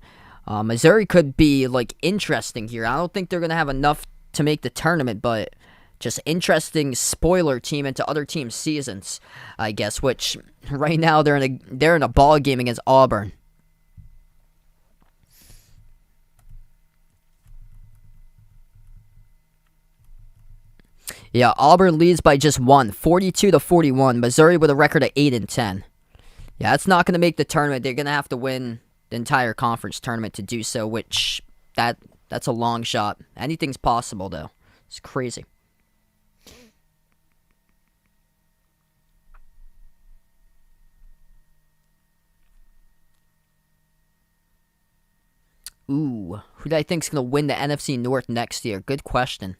Missouri could be like interesting here. I don't think they're going to have enough to make the tournament, but just interesting spoiler team into other teams' seasons, I guess, which right now they're in a ball game against Auburn. Yeah, Auburn leads by just 1, 42-41. Missouri with a record of 8-10. Yeah, that's not going to make the tournament. They're going to have to win the entire conference tournament to do so, which that's a long shot. Anything's possible, though. It's crazy. Ooh, who do I think's going to win the NFC North next year? Good question.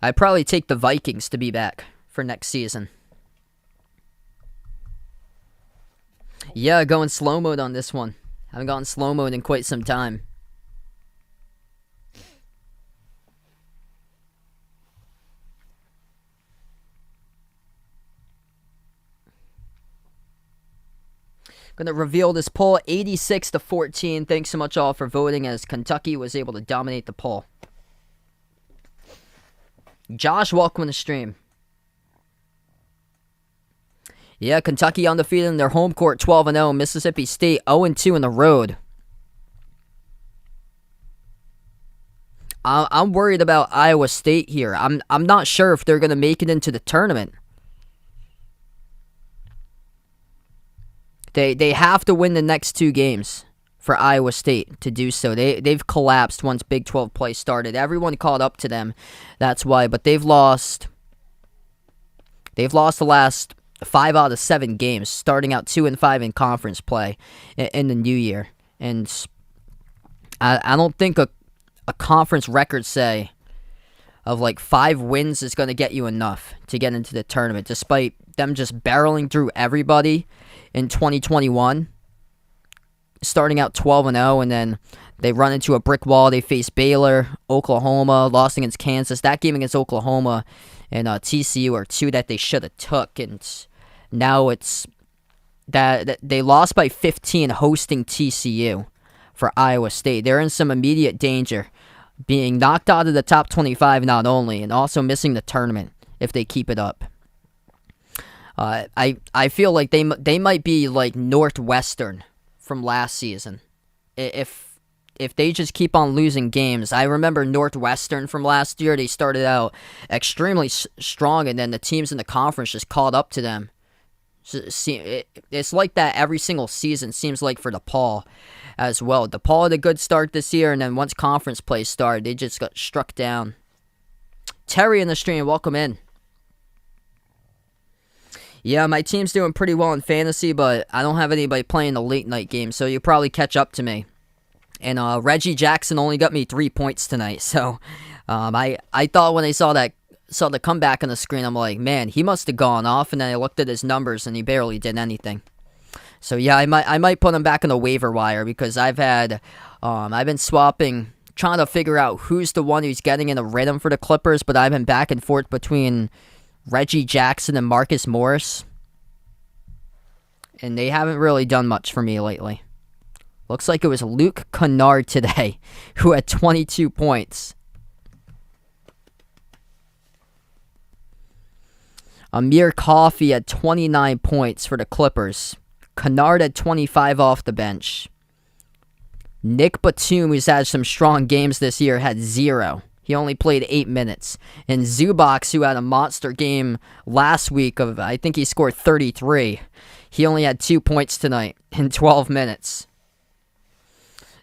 I'd probably take the Vikings to be back for next season. Yeah, going slow mode on this one. Haven't gone slow mode in quite some time. Gonna reveal this poll 86-14. Thanks so much all for voting as Kentucky was able to dominate the poll. Josh, welcome to the stream. Yeah, Kentucky undefeated in their home court, 12-0. Mississippi State 0-2 in the road. I'm worried about Iowa State here. I'm not sure if they're gonna make it into the tournament. They have to win the next 2 games for Iowa State to do so. They've collapsed once Big 12 play started. Everyone caught up to them. That's why. But they've lost the last 5 out of 7 games, starting out 2-5 in conference play in the new year. And I don't think a conference record, say, of like 5 wins is going to get you enough to get into the tournament, despite them just barreling through everybody in 2021. Starting out 12-0, and then they run into a brick wall. They face Baylor, Oklahoma, lost against Kansas. That game against Oklahoma and TCU are 2 that they should have took, and now it's that they lost by 15 hosting TCU for Iowa State. They're in some immediate danger, being knocked out of the top 25 not only, and also missing the tournament if they keep it up. I feel like they might be like Northwestern from last season. If they just keep on losing games. I remember Northwestern from last year. They started out extremely strong, and then the teams in the conference just caught up to them. It's like that every single season, seems like, for DePaul as well. DePaul had a good start this year, and then once conference play started, they just got struck down. Terry in the stream, welcome in. Yeah, my team's doing pretty well in fantasy, but I don't have anybody playing the late night game, so you'll probably catch up to me. And Reggie Jackson only got me 3 points tonight, so I thought when I saw that saw the comeback on the screen, I'm like, man, he must have gone off. And then I looked at his numbers, and he barely did anything. So yeah, I might put him back on the waiver wire because I've been swapping, trying to figure out who's the one who's getting in a rhythm for the Clippers. But I've been back and forth between Reggie Jackson and Marcus Morris, and they haven't really done much for me lately. Looks like it was Luke Kennard today who had 22 points. Amir Coffey had 29 points for the Clippers. Kennard had 25 off the bench. Nick Batum, who's had some strong games this year, had 0. He only played 8 minutes. And Zubac, who had a monster game last week I think he scored 33. He only had 2 points tonight in 12 minutes.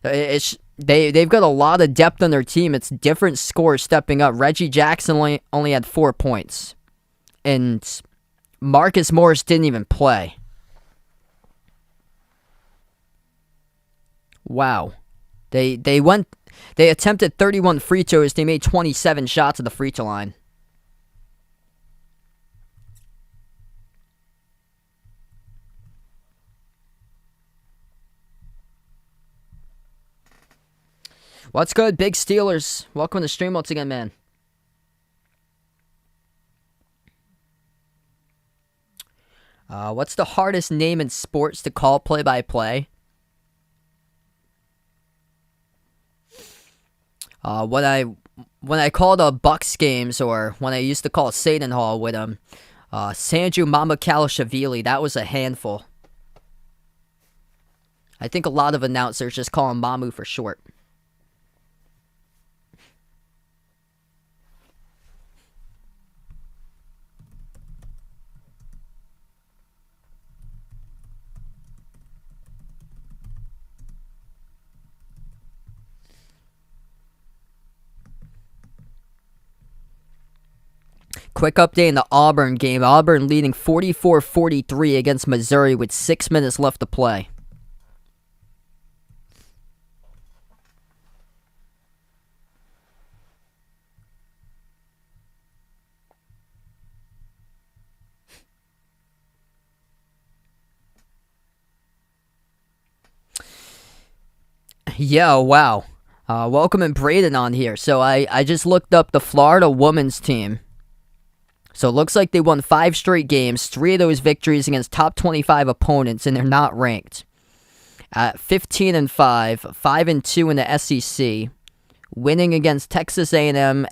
They've got a lot of depth on their team. It's different scores stepping up. Reggie Jackson only had 4 points. And Marcus Morris didn't even play. Wow. They attempted 31 free throws. They made 27 shots at the free throw line. What's good, Big Steelers? Welcome to the stream once again, man. What's the hardest name in sports to call play-by-play? When I called Bucks games, or when I used to call Satan Hall with him, Sanju Mamakalashavili, that was a handful. I think a lot of announcers just call him Mamu for short. Quick update in the Auburn game. Auburn leading 44-43 against Missouri with 6 minutes left to play. Yeah, wow. Welcoming Braden on here. So I just looked up the Florida women's team. So it looks like they won 5 straight games, 3 of those victories against top 25 opponents, and they're not ranked. 15-5, 5-2 in the SEC, winning against Texas A&M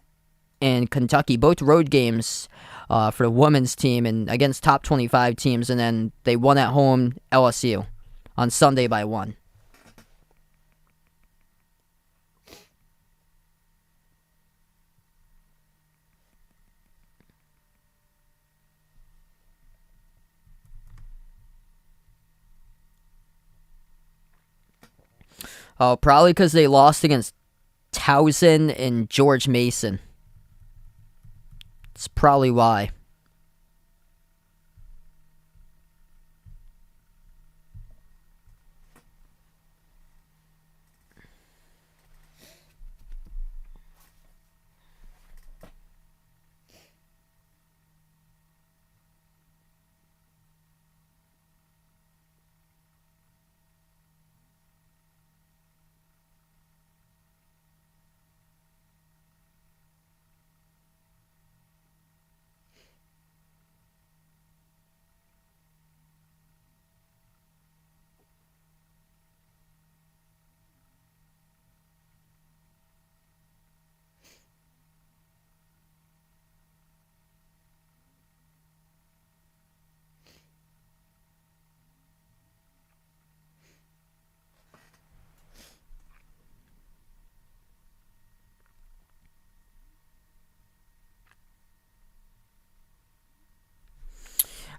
and Kentucky, both road games for the women's team and against top 25 teams, and then they won at home LSU on Sunday by 1. Oh, probably because they lost against Towson and George Mason. That's probably why.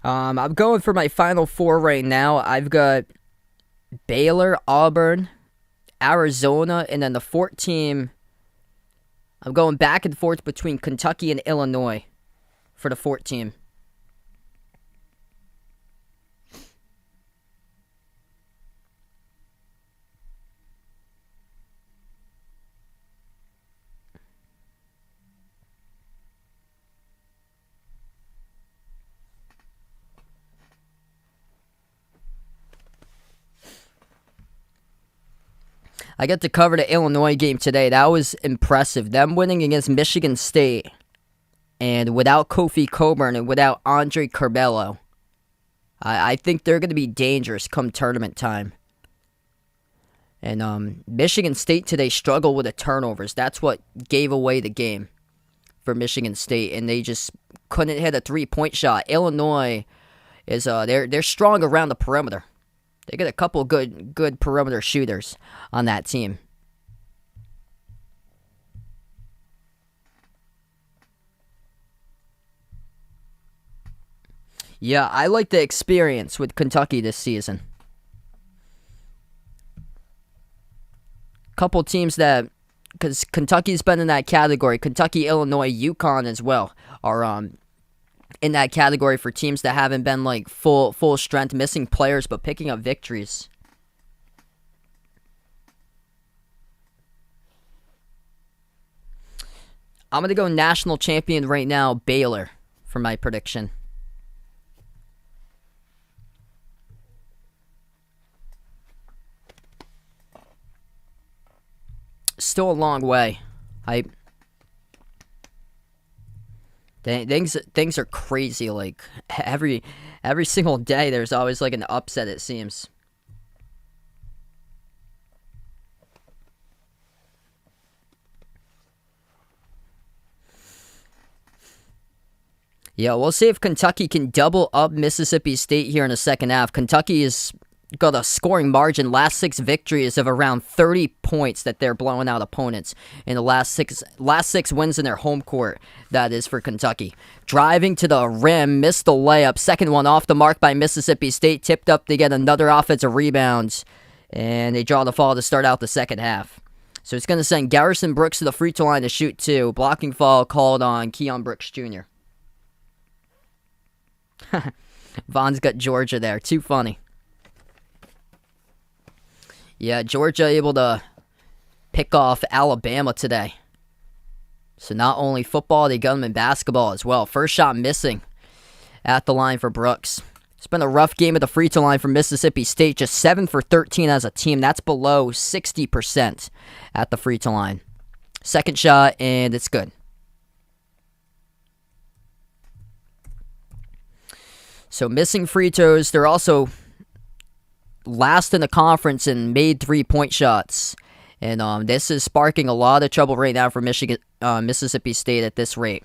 I'm going for my final 4 right now. I've got Baylor, Auburn, Arizona, and then the 4th team. I'm going back and forth between Kentucky and Illinois for the 4th team. I got to cover the Illinois game today. That was impressive. Them winning against Michigan State, and without Kofi Coburn and without Andre Curbelo, I think they're going to be dangerous come tournament time. And Michigan State today struggled with the turnovers. That's what gave away the game for Michigan State, and they just couldn't hit a 3-point shot. Illinois is they're strong around the perimeter. They got a couple good perimeter shooters on that team. Yeah, I like the experience with Kentucky this season. Couple teams that, because Kentucky's been in that category. Kentucky, Illinois, UConn as well are in that category for teams that haven't been like full strength, missing players but picking up victories. I'm gonna go national champion right now, Baylor, for my prediction. Still a long way. Things are crazy. Like every single day, there's always like an upset. It seems. Yeah, we'll see if Kentucky can double up Mississippi State here in the second half. Kentucky is got a scoring margin, last 6 victories of around 30 points that they're blowing out opponents in the last six wins in their home court. That is for Kentucky. Driving to the rim, missed the layup. Second one off the mark by Mississippi State. Tipped up to get another offensive rebound. And they draw the foul to start out the second half. So it's going to send Garrison Brooks to the free throw line to shoot 2. Blocking foul called on Keon Brooks Jr. Vaughn's got Georgia there. Too funny. Yeah, Georgia able to pick off Alabama today. So not only football, they got them in basketball as well. First shot missing at the line for Brooks. It's been a rough game at the free throw line for Mississippi State. Just 7 for 13 as a team. That's below 60% at the free throw line. Second shot, and it's good. So missing free throws. They're also last in the conference in made 3-point shots. And this is sparking a lot of trouble right now for Mississippi State at this rate.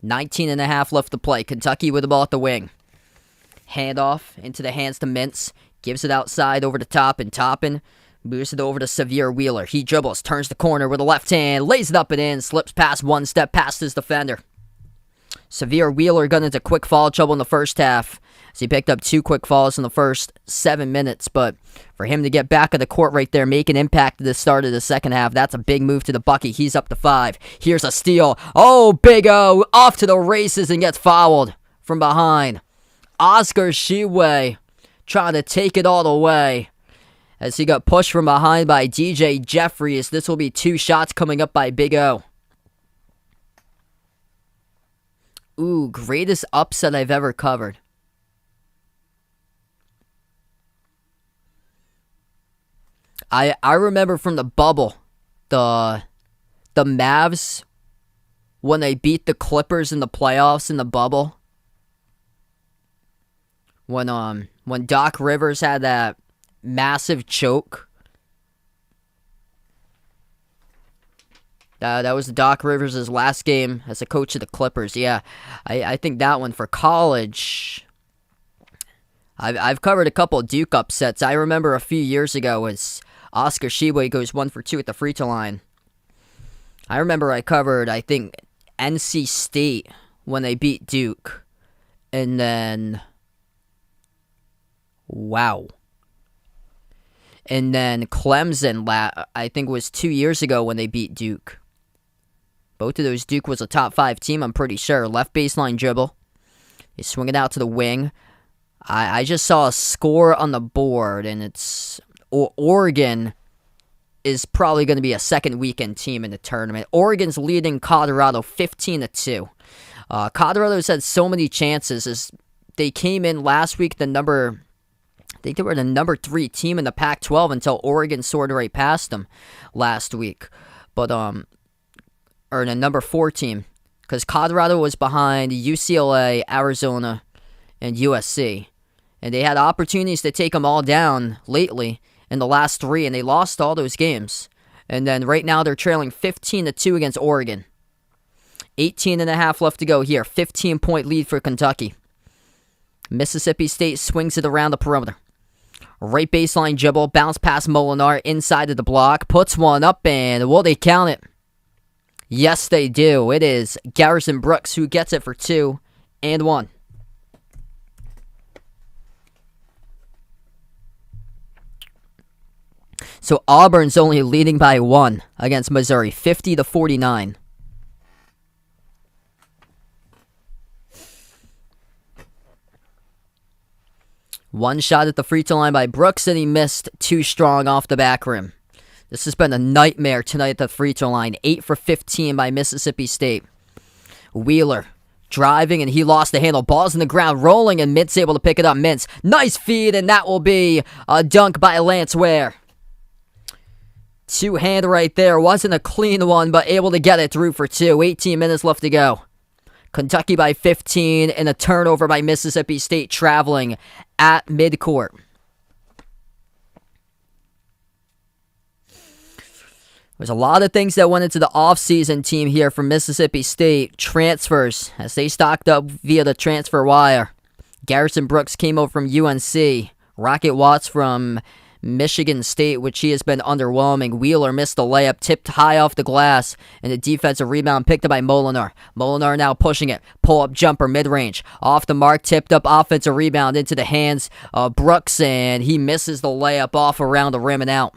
19.5 left to play. Kentucky with the ball at the wing. Handoff into the hands to Mintz. Gives it outside over to Toppin. Toppin moves it over to Severe Wheeler. He dribbles, turns the corner with a left hand, lays it up and in, slips past one step past his defender. Severe Wheeler got into quick foul trouble in the first half. So he picked up 2 quick fouls in the first 7 minutes, but for him to get back at the court right there, make an impact at the start of the second half, that's a big move to the bucket. He's up to 5. Here's a steal. Oh, Big O off to the races and gets fouled from behind. Oscar Tshiebwe trying to take it all the way as he got pushed from behind by DJ Jeffries. This will be 2 shots coming up by Big O. Ooh, greatest upset I've ever covered. I remember from the bubble, the Mavs, when they beat the Clippers in the playoffs in the bubble. When Doc Rivers had that massive choke. That was Doc Rivers' last game as a coach of the Clippers. Yeah, I think that one for college. I've covered a couple of Duke upsets. I remember a few years ago was Oscar Tshiebwe goes 1 for 2 at the free throw line. I remember I covered, I think, NC State when they beat Duke. And then, wow. And then Clemson, I think it was 2 years ago when they beat Duke. Both of those, Duke was a top 5 team, I'm pretty sure. Left baseline dribble. They swing it out to the wing. I just saw a score on the board, and it's Oregon is probably going to be a second weekend team in the tournament. Oregon's leading Colorado 15-2. Colorado's had so many chances as they came in last week the number I think they were the number 3 team in the Pac-12 until Oregon soared right past them last week. But, or the number 4 team. Because Colorado was behind UCLA, Arizona, and USC. And they had opportunities to take them all down lately in the last 3, and they lost all those games. And then right now they're trailing 15-2 against Oregon. 18.5 left to go here. 15-point lead for Kentucky. Mississippi State swings it around the perimeter. Right baseline dribble, bounce past Molinar inside of the block, puts one up, and will they count it? Yes, they do. It is Garrison Brooks who gets it for 2 and 1. So Auburn's only leading by 1 against Missouri, 50-49. One shot at the free throw line by Brooks, and he missed too strong off the back rim. This has been a nightmare tonight at the free throw line. 8 for 15 by Mississippi State. Wheeler driving, and he lost the handle. Ball's in the ground, rolling, and Mintz able to pick it up. Mintz, nice feed, and that will be a dunk by Lance Ware. 2-hand right there. Wasn't a clean one, but able to get it through for 2. 18 minutes left to go. Kentucky by 15, and a turnover by Mississippi State traveling at midcourt. There's a lot of things that went into the offseason team here for Mississippi State. Transfers, as they stocked up via the transfer wire. Garrison Brooks came over from UNC. Rocket Watts from Michigan State, which he has been underwhelming. Wheeler missed the layup, tipped high off the glass, and the defensive rebound picked up by Molinar. Molinar now pushing it. Pull-up jumper, mid-range. Off the mark, tipped up offensive rebound into the hands of Brooks, and he misses the layup off around the rim and out.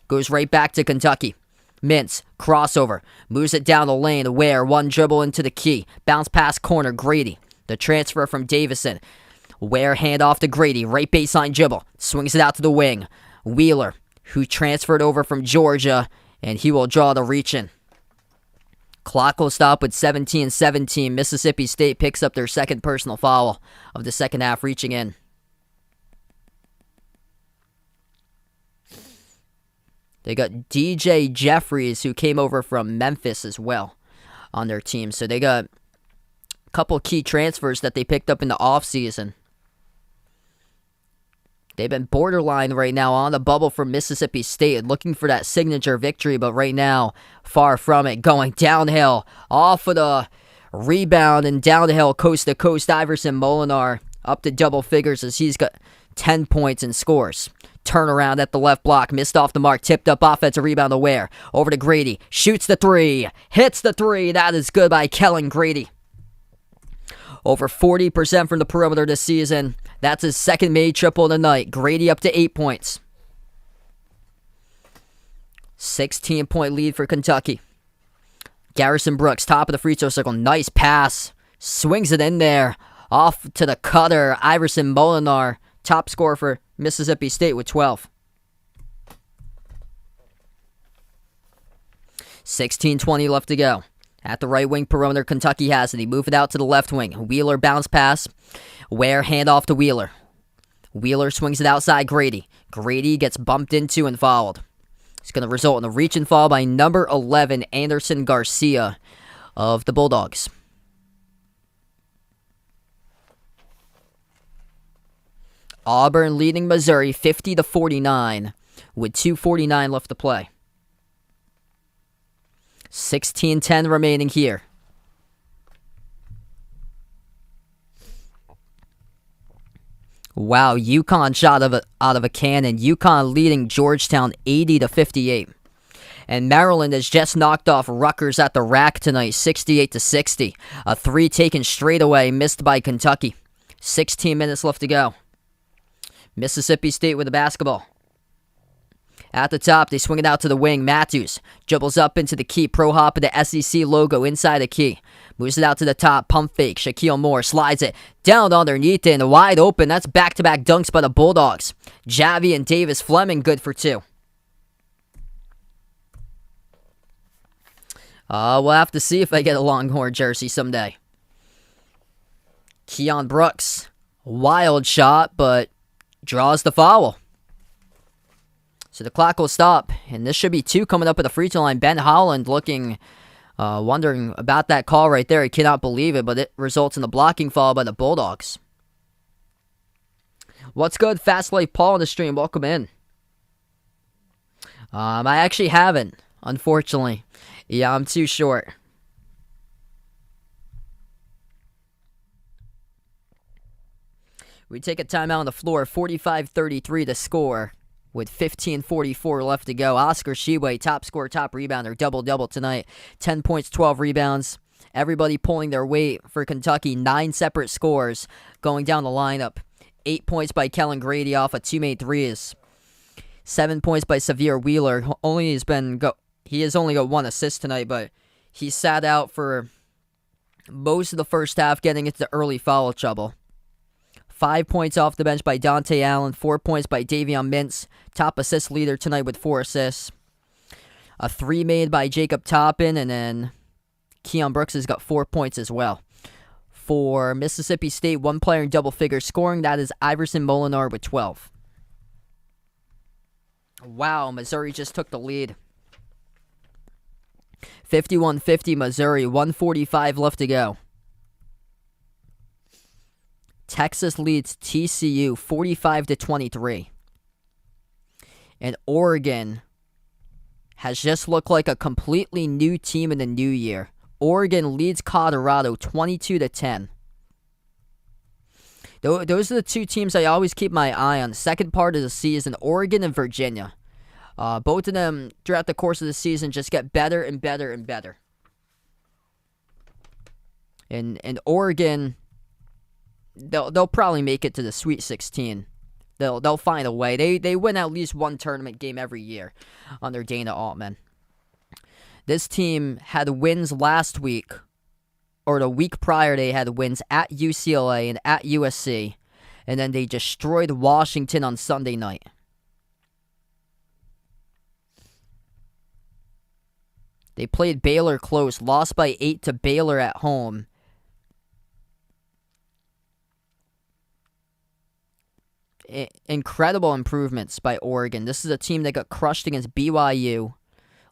Goes right back to Kentucky. Mintz, crossover, moves it down the lane. Ware, one dribble into the key. Bounce pass corner, Grady. The transfer from Davison. Ware hand off to Grady, right baseline dribble. Swings it out to the wing. Wheeler, who transferred over from Georgia, and he will draw the reach in. Clock will stop with 17-17. Mississippi State picks up their second personal foul of the second half, reaching in. They got DJ Jeffries, who came over from Memphis as well, on their team. So they got a couple key transfers that they picked up in the offseason. They've been borderline right now on the bubble for Mississippi State, looking for that signature victory, but right now, far from it. Going downhill, off of the rebound, and downhill, coast to coast, Iverson Molinar up to double figures as he's got 10 points and scores. Turnaround at the left block, missed off the mark, tipped up offensive rebound to Ware. Over to Grady, shoots the 3, hits the 3, that is good by Kellen Grady. Over 40% from the perimeter this season. That's his second made triple of the night. Grady up to 8 points. 16-point lead for Kentucky. Garrison Brooks, top of the free throw circle. Nice pass. Swings it in there. Off to the cutter. Iverson Molinar, top scorer for Mississippi State with 12. 16:20 left to go. At the right wing perimeter, Kentucky has it. He moved it out to the left wing. Wheeler bounce pass. Ware hand off to Wheeler. Wheeler swings it outside Grady. Grady gets bumped into and fouled. It's going to result in a reach and foul by number 11, Anderson Garcia of the Bulldogs. Auburn leading Missouri 50-49 with 2:49 left to play. 16:10 remaining here. Wow, UConn shot out of a cannon. UConn leading Georgetown 80-58. And Maryland has just knocked off Rutgers at the rack tonight, 68-60. A 3 taken straight away, missed by Kentucky. 16 minutes left to go. Mississippi State with the basketball. At the top, they swing it out to the wing. Matthews dribbles up into the key. Pro hop of the SEC logo inside the key. Moves it out to the top. Pump fake. Shaquille Moore slides it down underneath and wide open. That's back-to-back dunks by the Bulldogs. Javi and Davis Fleming good for 2. We'll have to see if I get a Longhorn jersey someday. Keon Brooks. Wild shot, but Draws the foul. So the clock will stop, and this should be 2 coming up at the free throw line. Ben Holland looking, wondering about that call right there. He cannot believe it, but it results in the blocking foul by the Bulldogs. What's good, Fast Life Paul on the stream? Welcome in. I actually haven't, unfortunately. Yeah, I'm too short. We take a timeout on the floor, 45-33 to score. With 15:44 left to go. Oscar Tshiebwe, top scorer, top rebounder, double-double tonight. 10 points, 12 rebounds. Everybody pulling their weight for Kentucky. 9 separate scores going down the lineup. 8 points by Kellen Grady off of 2 made threes. 7 points by Xavier Wheeler. He has only got 1 assist tonight, but he sat out for most of the first half, getting into the early foul trouble. 5 points off the bench by Dante Allen. 4 points by Davion Mintz. Top assist leader tonight with 4 assists. A 3 made by Jacob Toppin, and then Keon Brooks has got 4 points as well. For Mississippi State, 1 player in double figure scoring. That is Iverson Molinar with 12. Wow, Missouri just took the lead. 51-50 Missouri. 1:45 left to go. Texas leads TCU 45-23. And Oregon has just looked like a completely new team in the new year. Oregon leads Colorado 22-10. Those are the 2 teams I always keep my eye on. The second part of the season, Oregon and Virginia. Both of them, throughout the course of the season, just get better and better and better. And Oregon, they'll probably make it to the Sweet 16. They'll find a way. They win at least 1 tournament game every year under Dana Altman. This team had wins last week, or the week prior they had wins at UCLA and at USC, and then they destroyed Washington on Sunday night. They played Baylor close, lost by 8 to Baylor at home. Incredible improvements by Oregon. This is a team that got crushed against BYU,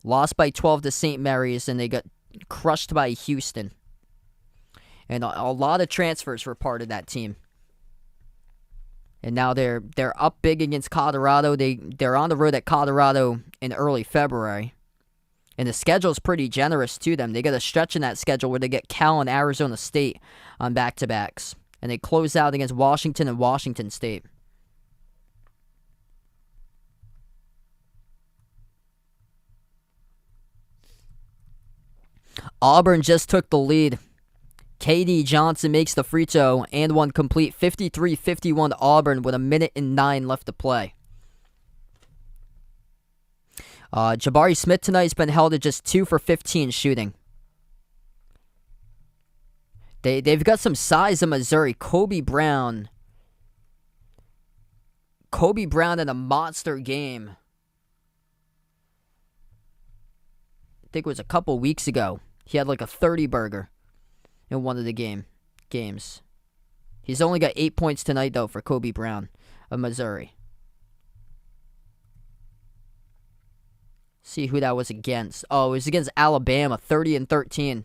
lost by 12 to St. Mary's, and they got crushed by Houston. And a lot of transfers were part of that team. And now they're up big against Colorado. They're on the road at Colorado in early February. And the schedule's pretty generous to them. They got a stretch in that schedule where they get Cal and Arizona State on back-to-backs. And they close out against Washington and Washington State. Auburn just took the lead. KD Johnson makes the free throw and one complete. 53-51 Auburn with 1:09 left to play. Jabari Smith tonight's been held at just 2 for 15 shooting. They've got some size in Missouri. Kobe Brown in a monster game. I think it was a couple weeks ago. He had like a 30-burger in one of the games. He's only got 8 points tonight, though, for Kobe Brown of Missouri. See who that was against. Oh, it was against Alabama, 30-13.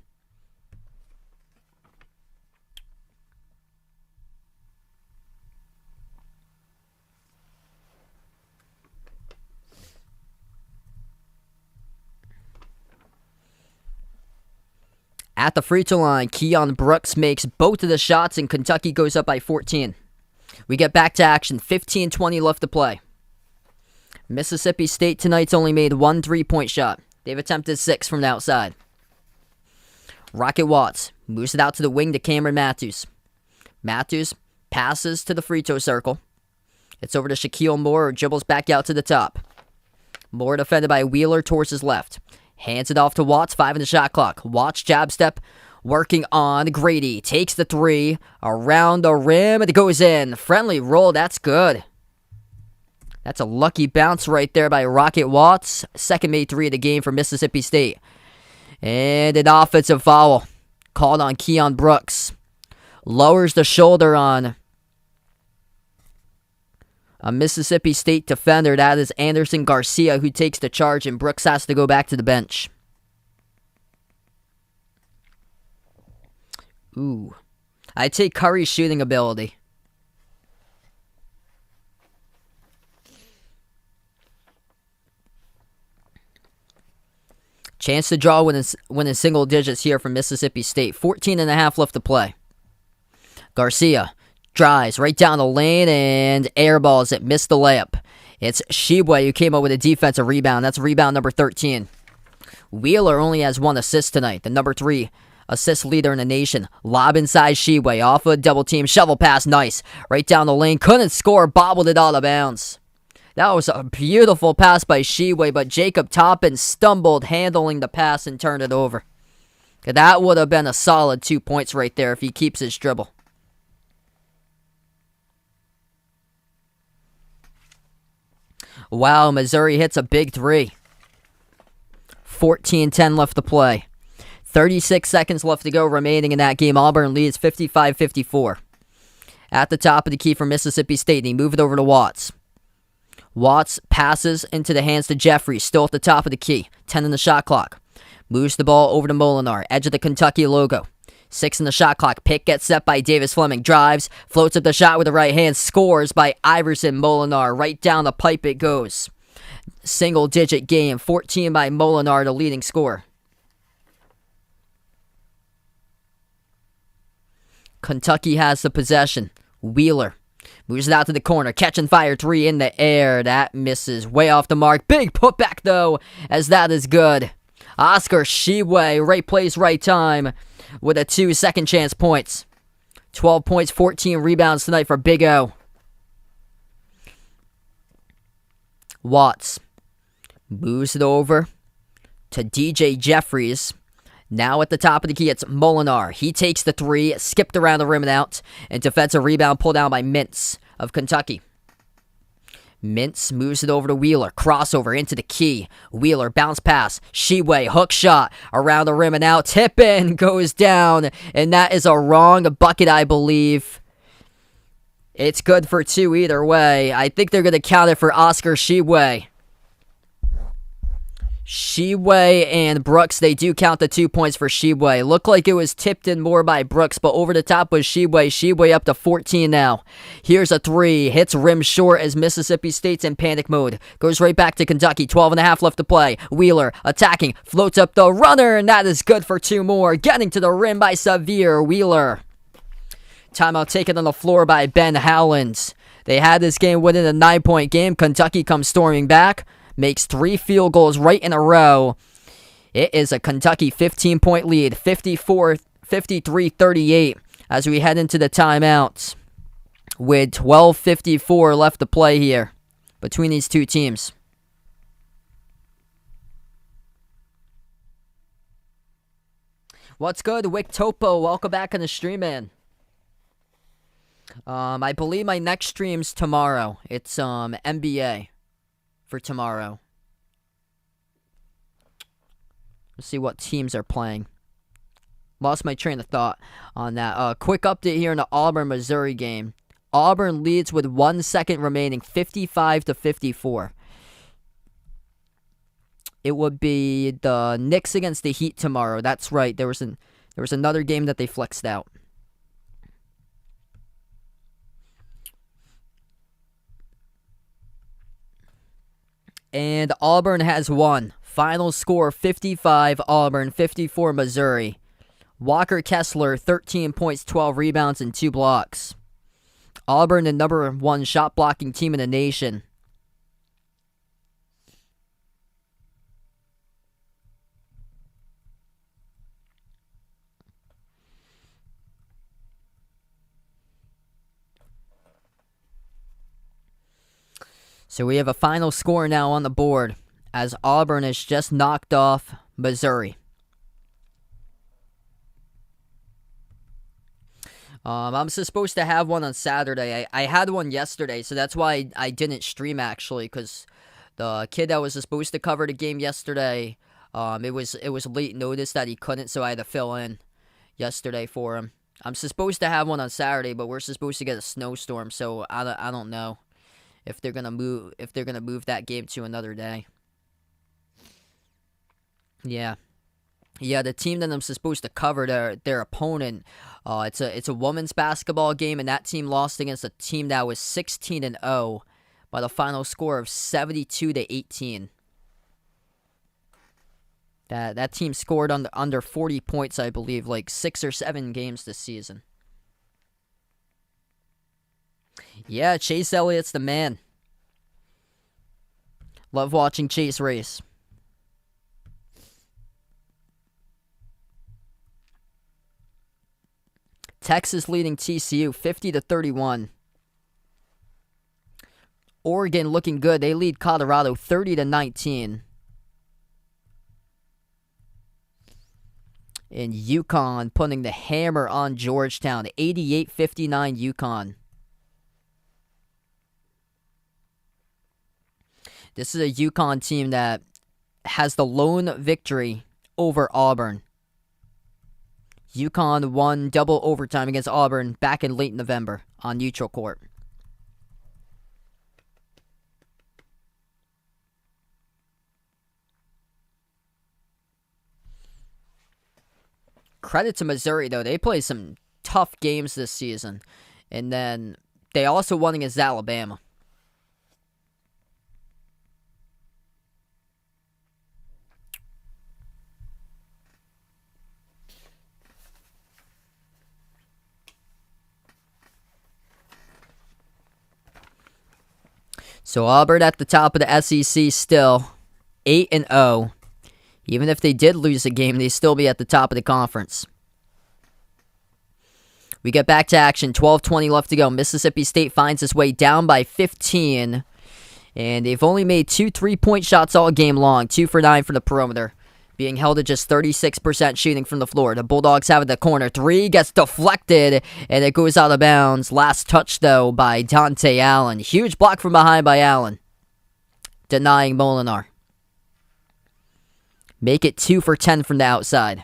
At the free throw line, Keon Brooks makes both of the shots, and Kentucky goes up by 14. We get back to action. 15-20 left to play. Mississippi State tonight's only made 1 3-point shot. They've attempted 6 from the outside. Rocket Watts moves it out to the wing to Cameron Matthews. Matthews passes to the free throw circle. It's over to Shaquille Moore, who dribbles back out to the top. Moore defended by Wheeler towards his left. Hands it off to Watts, 5 in the shot clock. Watts jab step, working on Grady. Takes the 3, around the rim, and it goes in. Friendly roll, that's good. That's a lucky bounce right there by Rocket Watts. Second made 3 of the game for Mississippi State. And an offensive foul called on Keon Brooks. Lowers the shoulder on A Mississippi State defender, that is Anderson Garcia, who takes the charge, and Brooks has to go back to the bench. Ooh. I'd take Curry's shooting ability. Chance to draw within single digits here from Mississippi State. 14.5 left to play. Garcia drives right down the lane and airballs it. Missed the layup. It's Tshiebwe who came up with a defensive rebound. That's rebound number 13. Wheeler only has 1 assist tonight. The number 3 assist leader in the nation. Lob inside Tshiebwe. Off a double team. Shovel pass. Nice. Right down the lane. Couldn't score. Bobbled it out of bounds. That was a beautiful pass by Tshiebwe, but Jacob Toppin stumbled handling the pass and turned it over. That would have been a solid 2 points right there if he keeps his dribble. Wow, Missouri hits a big 3. 14-10 left to play. 36 seconds left to go remaining in that game. Auburn leads 55-54. At the top of the key for Mississippi State, they move it over to Watts. Watts passes into the hands to Jeffrey, still at the top of the key. 10 in the shot clock. Moves the ball over to Molinar, edge of the Kentucky logo. 6 in the shot clock. Pick gets set by Davis Fleming. Drives, floats up the shot with the right hand. Scores by Iverson Molinar. Right down the pipe it goes. Single-digit game. 14 by Molinar, the leading scorer. Kentucky has the possession. Wheeler moves it out to the corner. Catch and fire 3 in the air. That misses way off the mark. Big putback, though, as that is good. Oscar Tshiebwe, right place, right time, with a 2 second chance points. 12 points, 14 rebounds tonight for Big O. Watts moves it over to DJ Jeffries. Now at the top of the key, it's Molinar. He takes the 3, skipped around the rim and out, and defensive rebound pulled down by Mintz of Kentucky. Mintz moves it over to Wheeler. Crossover into the key. Wheeler, bounce pass. Tshiebwe, hook shot around the rim and out. Tip in, goes down, and that is a wrong bucket, I believe. It's good for 2 either way. I think they're going to count it for Oscar Tshiebwe. Tshiebwe and Brooks, they do count the 2 points for Tshiebwe. Looked like it was tipped in more by Brooks, but over the top was Tshiebwe. Tshiebwe up to 14 now. Here's a 3. Hits rim short as Mississippi State's in panic mode. Goes right back to Kentucky. 12.5 left to play. Wheeler attacking. Floats up the runner, and that is good for 2 more. Getting to the rim by Sevier. Wheeler. Timeout taken on the floor by Ben Howlands. They had this game within a 9-point game. Kentucky comes storming back. Makes 3 field goals right in a row. It is a Kentucky 15-point lead, 53-38, as we head into the timeouts with 12:54 left to play here between these two teams. What's good, Wick Topo? Welcome back on the stream, man. I believe my next stream's tomorrow. It's NBA. For tomorrow. Let's see what teams are playing. Lost my train of thought on that. Quick update here in the Auburn-Missouri game. Auburn leads with 1 second remaining, 55-54. It would be the Knicks against the Heat tomorrow. That's right. There was another game that they flexed out. And Auburn has won. Final score 55 Auburn, 54 Missouri. Walker Kessler, 13 points, 12 rebounds, and 2 blocks. Auburn, the number 1 shot blocking team in the nation. So we have a final score now on the board as Auburn has just knocked off Missouri. I'm supposed to have one on Saturday. I had one yesterday, so that's why I didn't stream actually, because the kid that was supposed to cover the game yesterday, it was late notice that he couldn't, so I had to fill in yesterday for him. I'm supposed to have one on Saturday, but we're supposed to get a snowstorm, so I don't know if they're gonna move that game to another day. Yeah. Yeah, the team that I'm supposed to cover their opponent, it's a women's basketball game, and that team lost against a team that was 16-0 by the final score of 72-18. That team scored under 40 points, I believe, like 6 or 7 games this season. Yeah, Chase Elliott's the man. Love watching Chase race. Texas leading TCU 50-31. Oregon looking good. They lead Colorado 30-19. And UConn putting the hammer on Georgetown 88-59 UConn. This is a UConn team that has the lone victory over Auburn. UConn won double overtime against Auburn back in late November on neutral court. Credit to Missouri, though. They played some tough games this season. And then they also won against Alabama. So Auburn at the top of the SEC still, 8-0. Even if they did lose a game, they'd still be at the top of the conference. We get back to action, 12:20 left to go. Mississippi State finds its way down by 15. And they've only made 2 3-point shots all game long, 2 for 9 from the perimeter. Being held at just 36% shooting from the floor. The Bulldogs have it the corner. 3 gets deflected, and it goes out of bounds. Last touch, though, by Dante Allen. Huge block from behind by Allen. Denying Molinar. Make it 2 for 10 from the outside.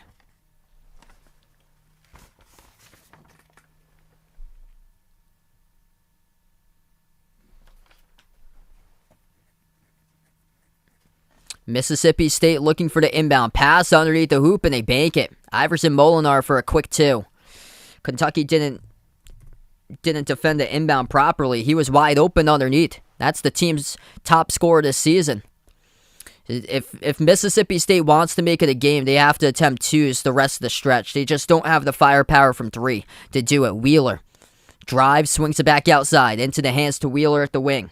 Mississippi State looking for the inbound pass underneath the hoop, and they bank it. Iverson Molinar for a quick 2. Kentucky didn't defend the inbound properly. He was wide open underneath. That's the team's top scorer this season. If Mississippi State wants to make it a game, they have to attempt 2s the rest of the stretch. They just don't have the firepower from 3 to do it. Wheeler drives, swings it back outside, into the hands to Wheeler at the wing.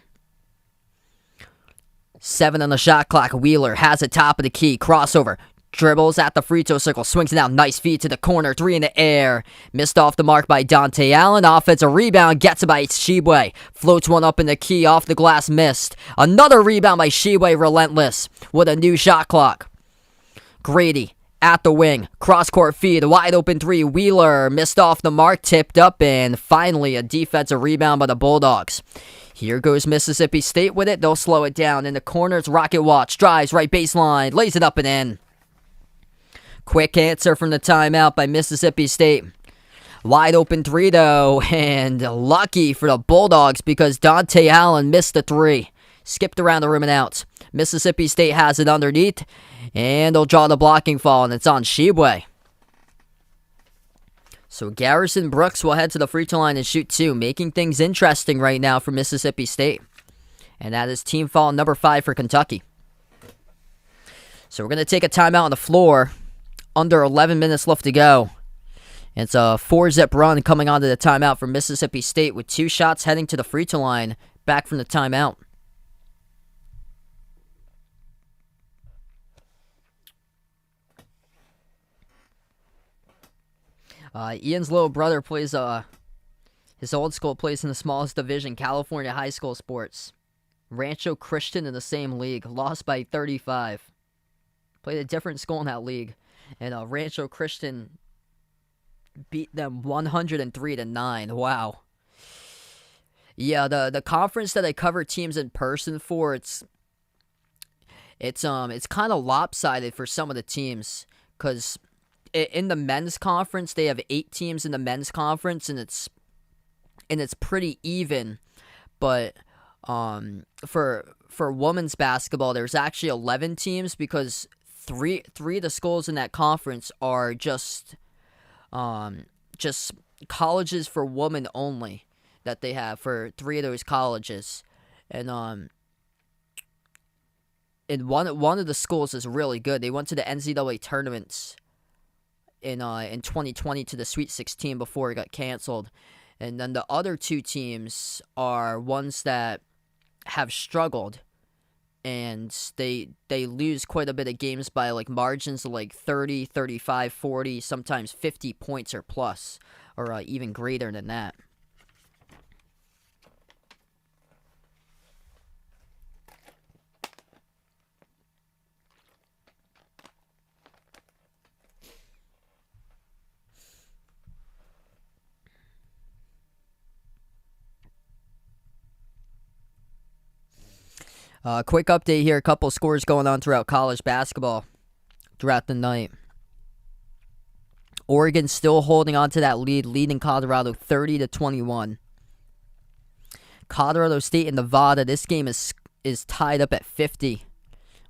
7 on the shot clock. Wheeler has it top of the key. Crossover. Dribbles at the free throw circle. Swings it out. Nice feed to the corner. 3 in the air. Missed off the mark by Dante Allen. Offensive rebound. Gets it by Tshiebwe. Floats one up in the key. Off the glass. Missed. Another rebound by Tshiebwe. Relentless. With a new shot clock. Grady at the wing. Cross court feed. Wide open 3. Wheeler missed off the mark. Tipped up. And finally a defensive rebound by the Bulldogs. Here goes Mississippi State with it. They'll slow it down. In the corners, Rocket Watch. Drives right baseline. Lays it up and in. Quick answer from the timeout by Mississippi State. Wide open 3, though. And lucky for the Bulldogs because Dante Allen missed the 3. Skipped around the rim and out. Mississippi State has it underneath. And they'll draw the blocking foul. And it's on Tshiebwe. So Garrison Brooks will head to the free throw line and shoot 2, making things interesting right now for Mississippi State. And that is team foul number 5 for Kentucky. So we're going to take a timeout on the floor. Under 11 minutes left to go. It's a 4-zip run coming onto the timeout for Mississippi State with 2 shots heading to the free throw line back from the timeout. Ian's little brother plays, his old school plays in the smallest division, California high school sports. Rancho Christian in the same league, lost by 35. Played a different school in that league, and Rancho Christian beat them 103-9. Wow. Yeah, the conference that I cover teams in person for, it's kind of lopsided for some of the teams, because in the men's conference, they have 8 teams in the men's conference, and it's pretty even. But For women's basketball, there's actually 11 teams because three of the schools in that conference are just colleges for women only that they have for 3 of those colleges, and one of the schools is really good. They went to the NCAA tournaments in 2020 to the Sweet 16 before it got canceled, and then the other 2 teams are ones that have struggled, and they lose quite a bit of games by like margins of like 30, 35, 40, sometimes 50 points or plus, or even greater than that. Quick update here. A couple scores going on throughout college basketball throughout the night. Oregon still holding on to that lead, leading Colorado 30-21. Colorado State and Nevada, this game is tied up at 50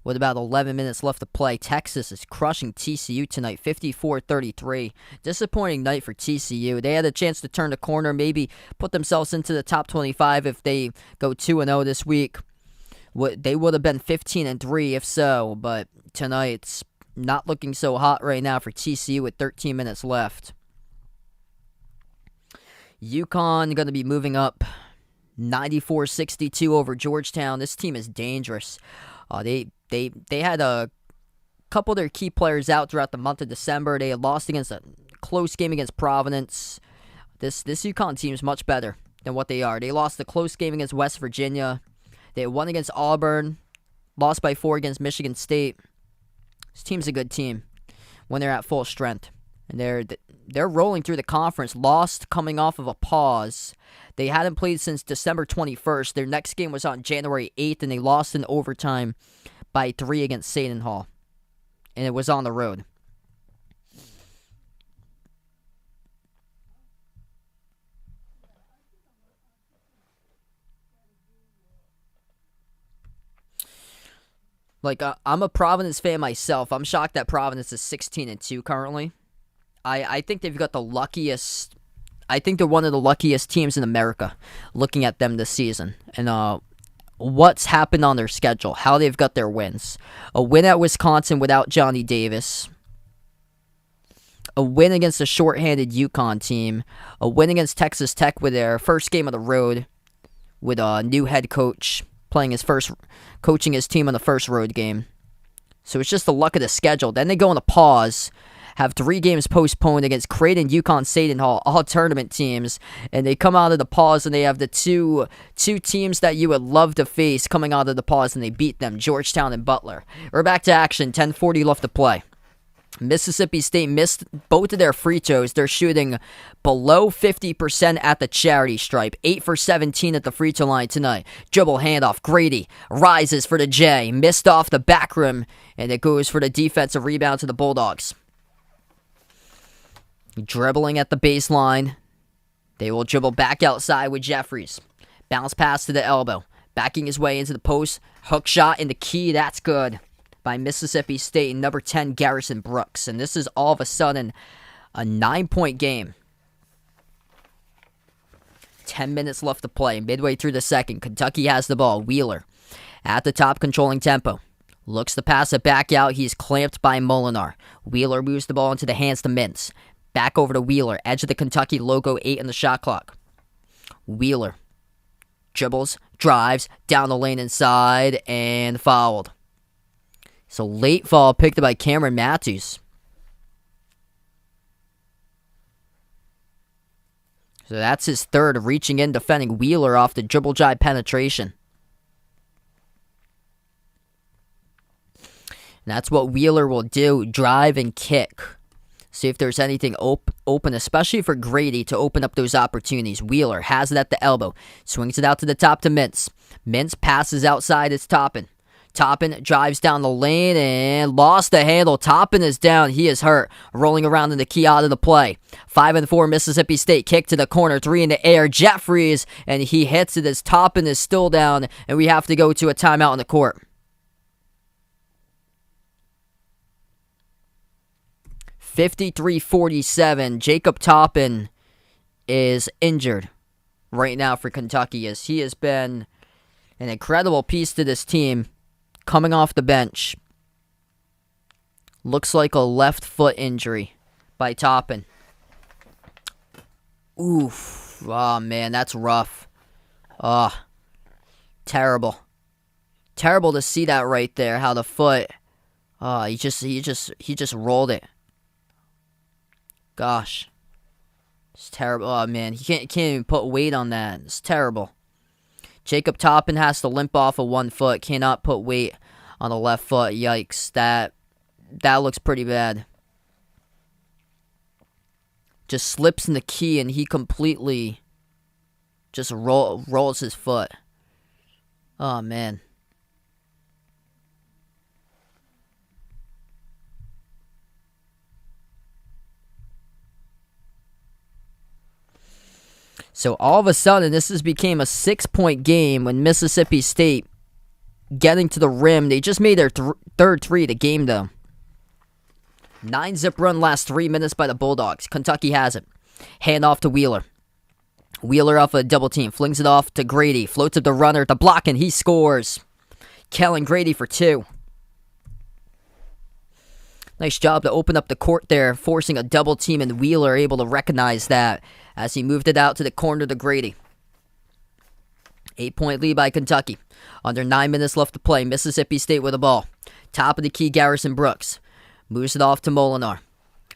with about 11 minutes left to play. Texas is crushing TCU tonight, 54-33. Disappointing night for TCU. They had a chance to turn the corner, maybe put themselves into the top 25 if they go 2-0 this week. They would have been 15-3 if so, but tonight it's not looking so hot right now for TCU with 13 minutes left. UConn going to be moving up 94-62 over Georgetown. This team is dangerous. They had a couple of their key players out throughout the month of December. They had lost against a close game against Providence. This UConn team is much better than what they are. They lost a close game against West Virginia. They won against Auburn, lost by 4 against Michigan State. This team's a good team when they're at full strength. And they're rolling through the conference, lost coming off of a pause. They hadn't played since December 21st. Their next game was on January 8th, and they lost in overtime by 3 against Seton Hall. And it was on the road. Like, I'm a Providence fan myself. I'm shocked that Providence is 16-2 currently. I think they've got the luckiest. I think they're one of the luckiest teams in America looking at them this season. And what's happened on their schedule, how they've got their wins. A win at Wisconsin without Johnny Davis. A win against a shorthanded UConn team. A win against Texas Tech with their first game of the road with a new head coach. Coaching his team on the first road game. So it's just the luck of the schedule. Then they go on a pause, have 3 games postponed against Creighton, UConn, Seton Hall, all tournament teams, and they come out of the pause and they have the two teams that you would love to face coming out of the pause, and they beat them, Georgetown and Butler. We're back to action, 10:40 left to play. Mississippi State missed both of their free throws. They're shooting below 50% at the charity stripe. 8 for 17 at the free throw line tonight. Dribble handoff. Grady rises for the J. Missed off the back rim, and it goes for the defensive rebound to the Bulldogs. Dribbling at the baseline. They will dribble back outside with Jeffries. Bounce pass to the elbow. Backing his way into the post. Hook shot in the key. That's good. By Mississippi State, number 10, Garrison Brooks. And this is all of a sudden a 9-point game. 10 minutes left to play. Midway through the second, Kentucky has the ball. Wheeler at the top, controlling tempo. Looks to pass it back out. He's clamped by Molinar. Wheeler moves the ball into the hands to Mintz. Back over to Wheeler. Edge of the Kentucky logo, 8 in the shot clock. Wheeler dribbles, drives, down the lane inside, and fouled. So late foul picked up by Cameron Matthews. So that's his third, reaching in, defending Wheeler off the dribble drive penetration. And that's what Wheeler will do, drive and kick. See if there's anything open, especially for Grady to open up those opportunities. Wheeler has it at the elbow. Swings it out to the top to Mintz. Mintz passes outside, it's Toppin. Toppin drives down the lane and lost the handle. Toppin is down. He is hurt. Rolling around in the key out of the play. 5-4 Mississippi State. Kick to the corner. 3 in the air. Jet freeze. And he hits it as Toppin is still down. And we have to go to a timeout on the court. 53-47. Jacob Toppin is injured right now for Kentucky, as he has been an incredible piece to this team coming off the bench. Looks like a left foot injury by Toppin. Oof. Oh, man, that's rough. Oh, terrible. Terrible to see that right there, how the foot, he just rolled it. Gosh. It's terrible. Oh, man, he can't even put weight on that. It's terrible. Jacob Toppin has to limp off of one foot. Cannot put weight on the left foot. Yikes. That looks pretty bad. Just slips in the key and he completely just rolls his foot. Oh, man. So all of a sudden, this has became a 6-point game when Mississippi State getting to the rim. They just made their third three of the game, though. 9-zip run last 3 minutes by the Bulldogs. Kentucky has it. Hand off to Wheeler. Wheeler off a double team. Flings it off to Grady. Floats up the runner at the block, and he scores. Kellen Grady for 2. Nice job to open up the court there, forcing a double team, and Wheeler able to recognize that as he moved it out to the corner to Grady. 8-point lead by Kentucky. Under 9 minutes left to play. Mississippi State with the ball. Top of the key, Garrison Brooks. Moves it off to Molinar.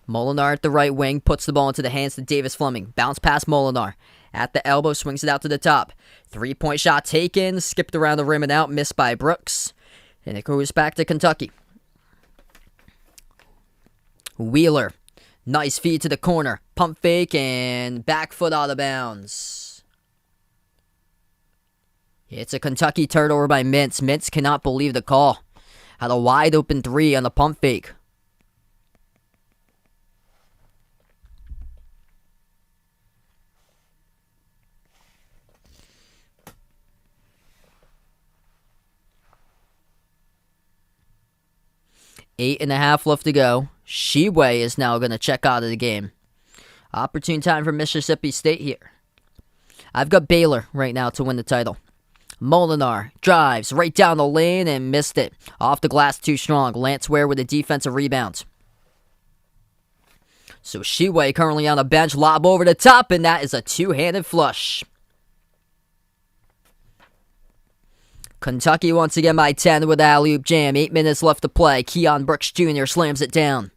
Molinar at the right wing, puts the ball into the hands to Davis Fleming. Bounce past Molinar. At the elbow, swings it out to the top. 3-point shot taken, skipped around the rim and out, missed by Brooks. And it goes back to Kentucky. Wheeler. Nice feed to the corner. Pump fake and back foot out of bounds. It's a Kentucky turnover by Mintz. Mintz cannot believe the call. Had a wide open 3 on the pump fake. Eight and a half left to go. Tshiebwe is now going to check out of the game. Opportune time for Mississippi State here. I've got Baylor right now to win the title. Molinar drives right down the lane and missed it. Off the glass too strong. Lance Ware with a defensive rebound. So Tshiebwe currently on the bench. Lob over the top, and that is a two-handed flush. Kentucky once again by 10 with the alley-oop jam. 8 minutes left to play. Keon Brooks Jr. slams it down.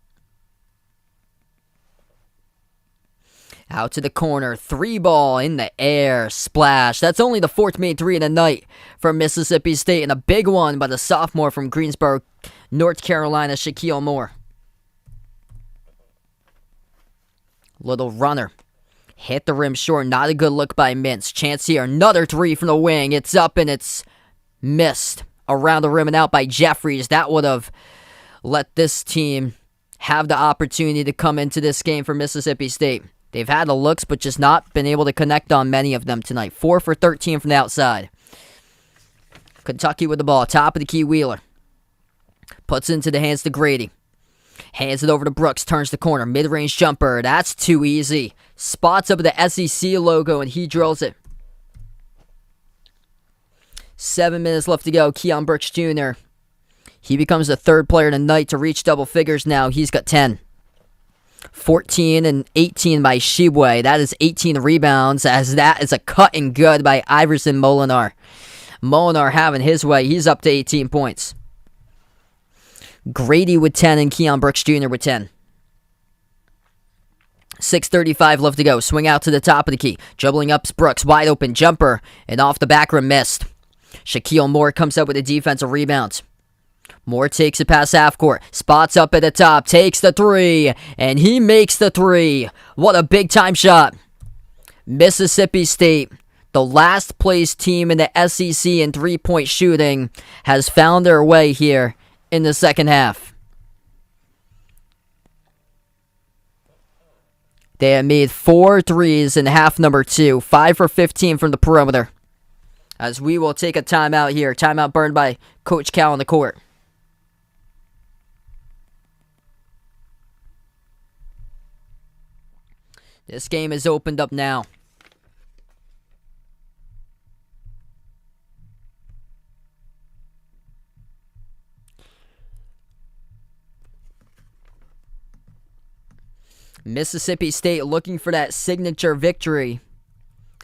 Out to the corner. 3 ball in the air. Splash. That's only the 4th made 3 of the night for Mississippi State. And a big one by the sophomore from Greensboro, North Carolina, Shaquille Moore. Little runner. Hit the rim short. Not a good look by Mintz. Chance here. Another 3 from the wing. It's up and it's missed. Around the rim and out by Jeffries. That would have let this team have the opportunity to come into this game for Mississippi State. They've had the looks, but just not been able to connect on many of them tonight. 4 for 13 from the outside. Kentucky with the ball. Top of the key, Wheeler. Puts it into the hands to Grady. Hands it over to Brooks. Turns the corner. Mid-range jumper. That's too easy. Spots up the SEC logo, and he drills it. 7 minutes left to go. Keon Brooks Jr. He becomes the 3rd player tonight to reach double figures now. He's got 10. 14 and 18 by Tshiebwe. That is 18 rebounds, as that is a cut and good by Iverson Molinar. Molinar having his way. He's up to 18 points. Grady with 10 and Keon Brooks Jr. with 10. 6:35 left to go. Swing out to the top of the key. Dribbling up Brooks. Wide open jumper. And off the back rim missed. Shaquille Moore comes up with a defensive rebound. Moore takes it past half court. Spots up at the top. Takes the 3. And he makes the 3. What a big time shot. Mississippi State The last place team in the SEC in three-point shooting has found their way here in the second half. They have made 4 threes in half number 2, 5 for 15 from the perimeter. As we will take a timeout here. Timeout burned by Coach Cal on the court. This game is opened up now. Mississippi State looking for that signature victory.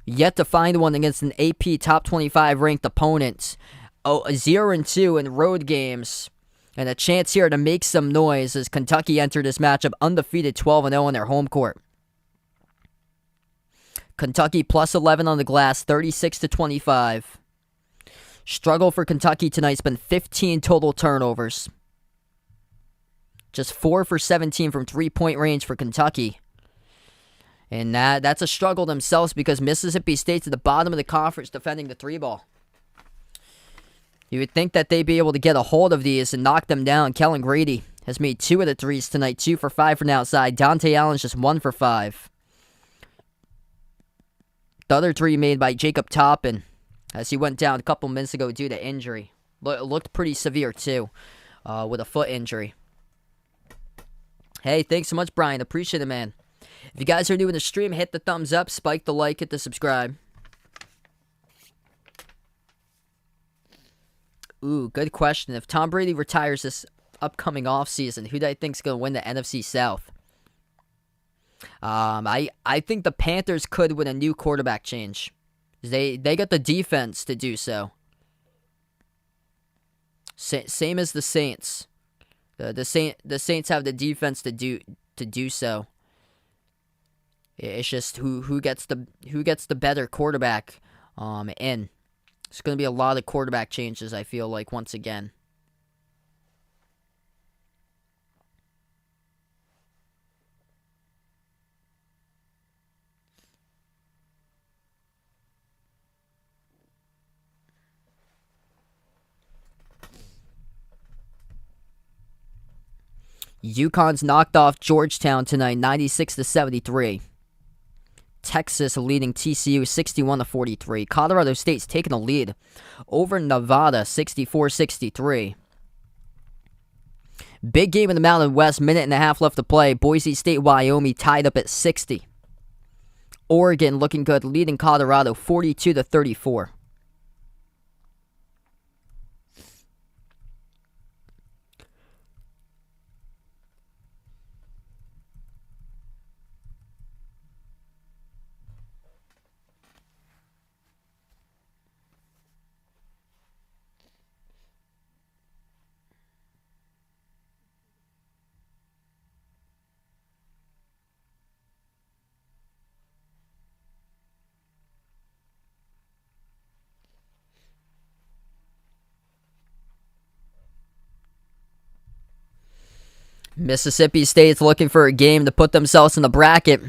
Yet to find one against an AP top 25 ranked opponent. 0-2 in road games. And a chance here to make some noise as Kentucky entered this matchup undefeated 12-0 on their home court. Kentucky plus 11 on the glass, 36-25. Struggle for Kentucky tonight's been 15 total turnovers. Just 4 for 17 from three-point range for Kentucky. And that's a struggle themselves because Mississippi State's at the bottom of the conference defending the three ball. You would think that they'd be able to get a hold of these and knock them down. Kellen Grady has made 2 of the threes tonight, 2 for 5 from outside. Dante Allen's just 1 for 5. The other 3 made by Jacob Toppin as he went down a couple minutes ago due to injury. Looked pretty severe too, with a foot injury. Hey, thanks so much, Brian. Appreciate it, man. If you guys are new in the stream, hit the thumbs up, spike the like, hit the subscribe. Ooh, good question. If Tom Brady retires this upcoming offseason, who do I think is going to win the NFC South? I think the Panthers could win a new quarterback change. They got the defense to do so. Same as the Saints. The Saints have the defense to do so. It's just who gets the better quarterback in. It's going to be a lot of quarterback changes, I feel like, once again. UConn's knocked off Georgetown tonight, 96-73. Texas leading TCU 61-43. Colorado State's taking a lead over Nevada 64-63. Big game in the Mountain West, minute and a half left to play. Boise State, Wyoming tied up at 60. Oregon looking good, leading Colorado 42-34. Mississippi State's looking for a game to put themselves in the bracket.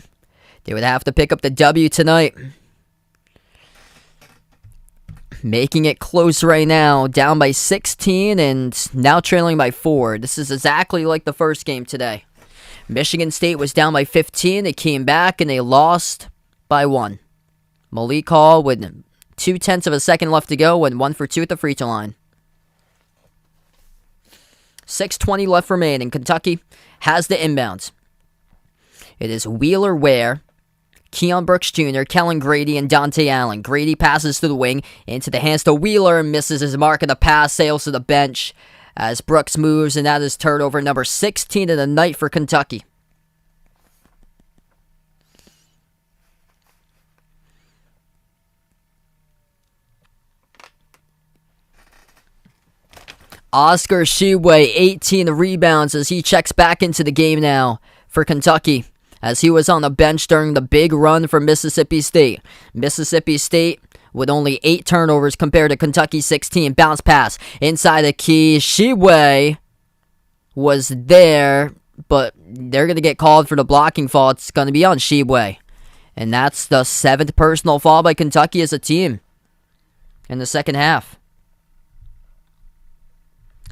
They would have to pick up the W tonight. Making it close right now, down by 16 and now trailing by 4. This is exactly like the first game today. Michigan State was down by 15. They came back and they lost by 1. Malik Hall with 0.2 of a second left to go and 1 for 2 at the free throw line. 6:20 left remaining. Kentucky has the inbounds. It is Wheeler Ware, Keon Brooks Jr., Kellen Grady, and Dante Allen. Grady passes to the wing, into the hands to Wheeler, and misses his mark on the pass, sails to the bench as Brooks moves, and that is turnover number 16 of the night for Kentucky. Oscar Tshiebwe, 18 rebounds as he checks back into the game now for Kentucky, as he was on the bench during the big run for Mississippi State. Mississippi State with only 8 turnovers compared to Kentucky's 16. Bounce pass inside the key. Tshiebwe was there, but they're going to get called for the blocking fault. It's going to be on Tshiebwe. And that's the 7th personal foul by Kentucky as a team in the second half.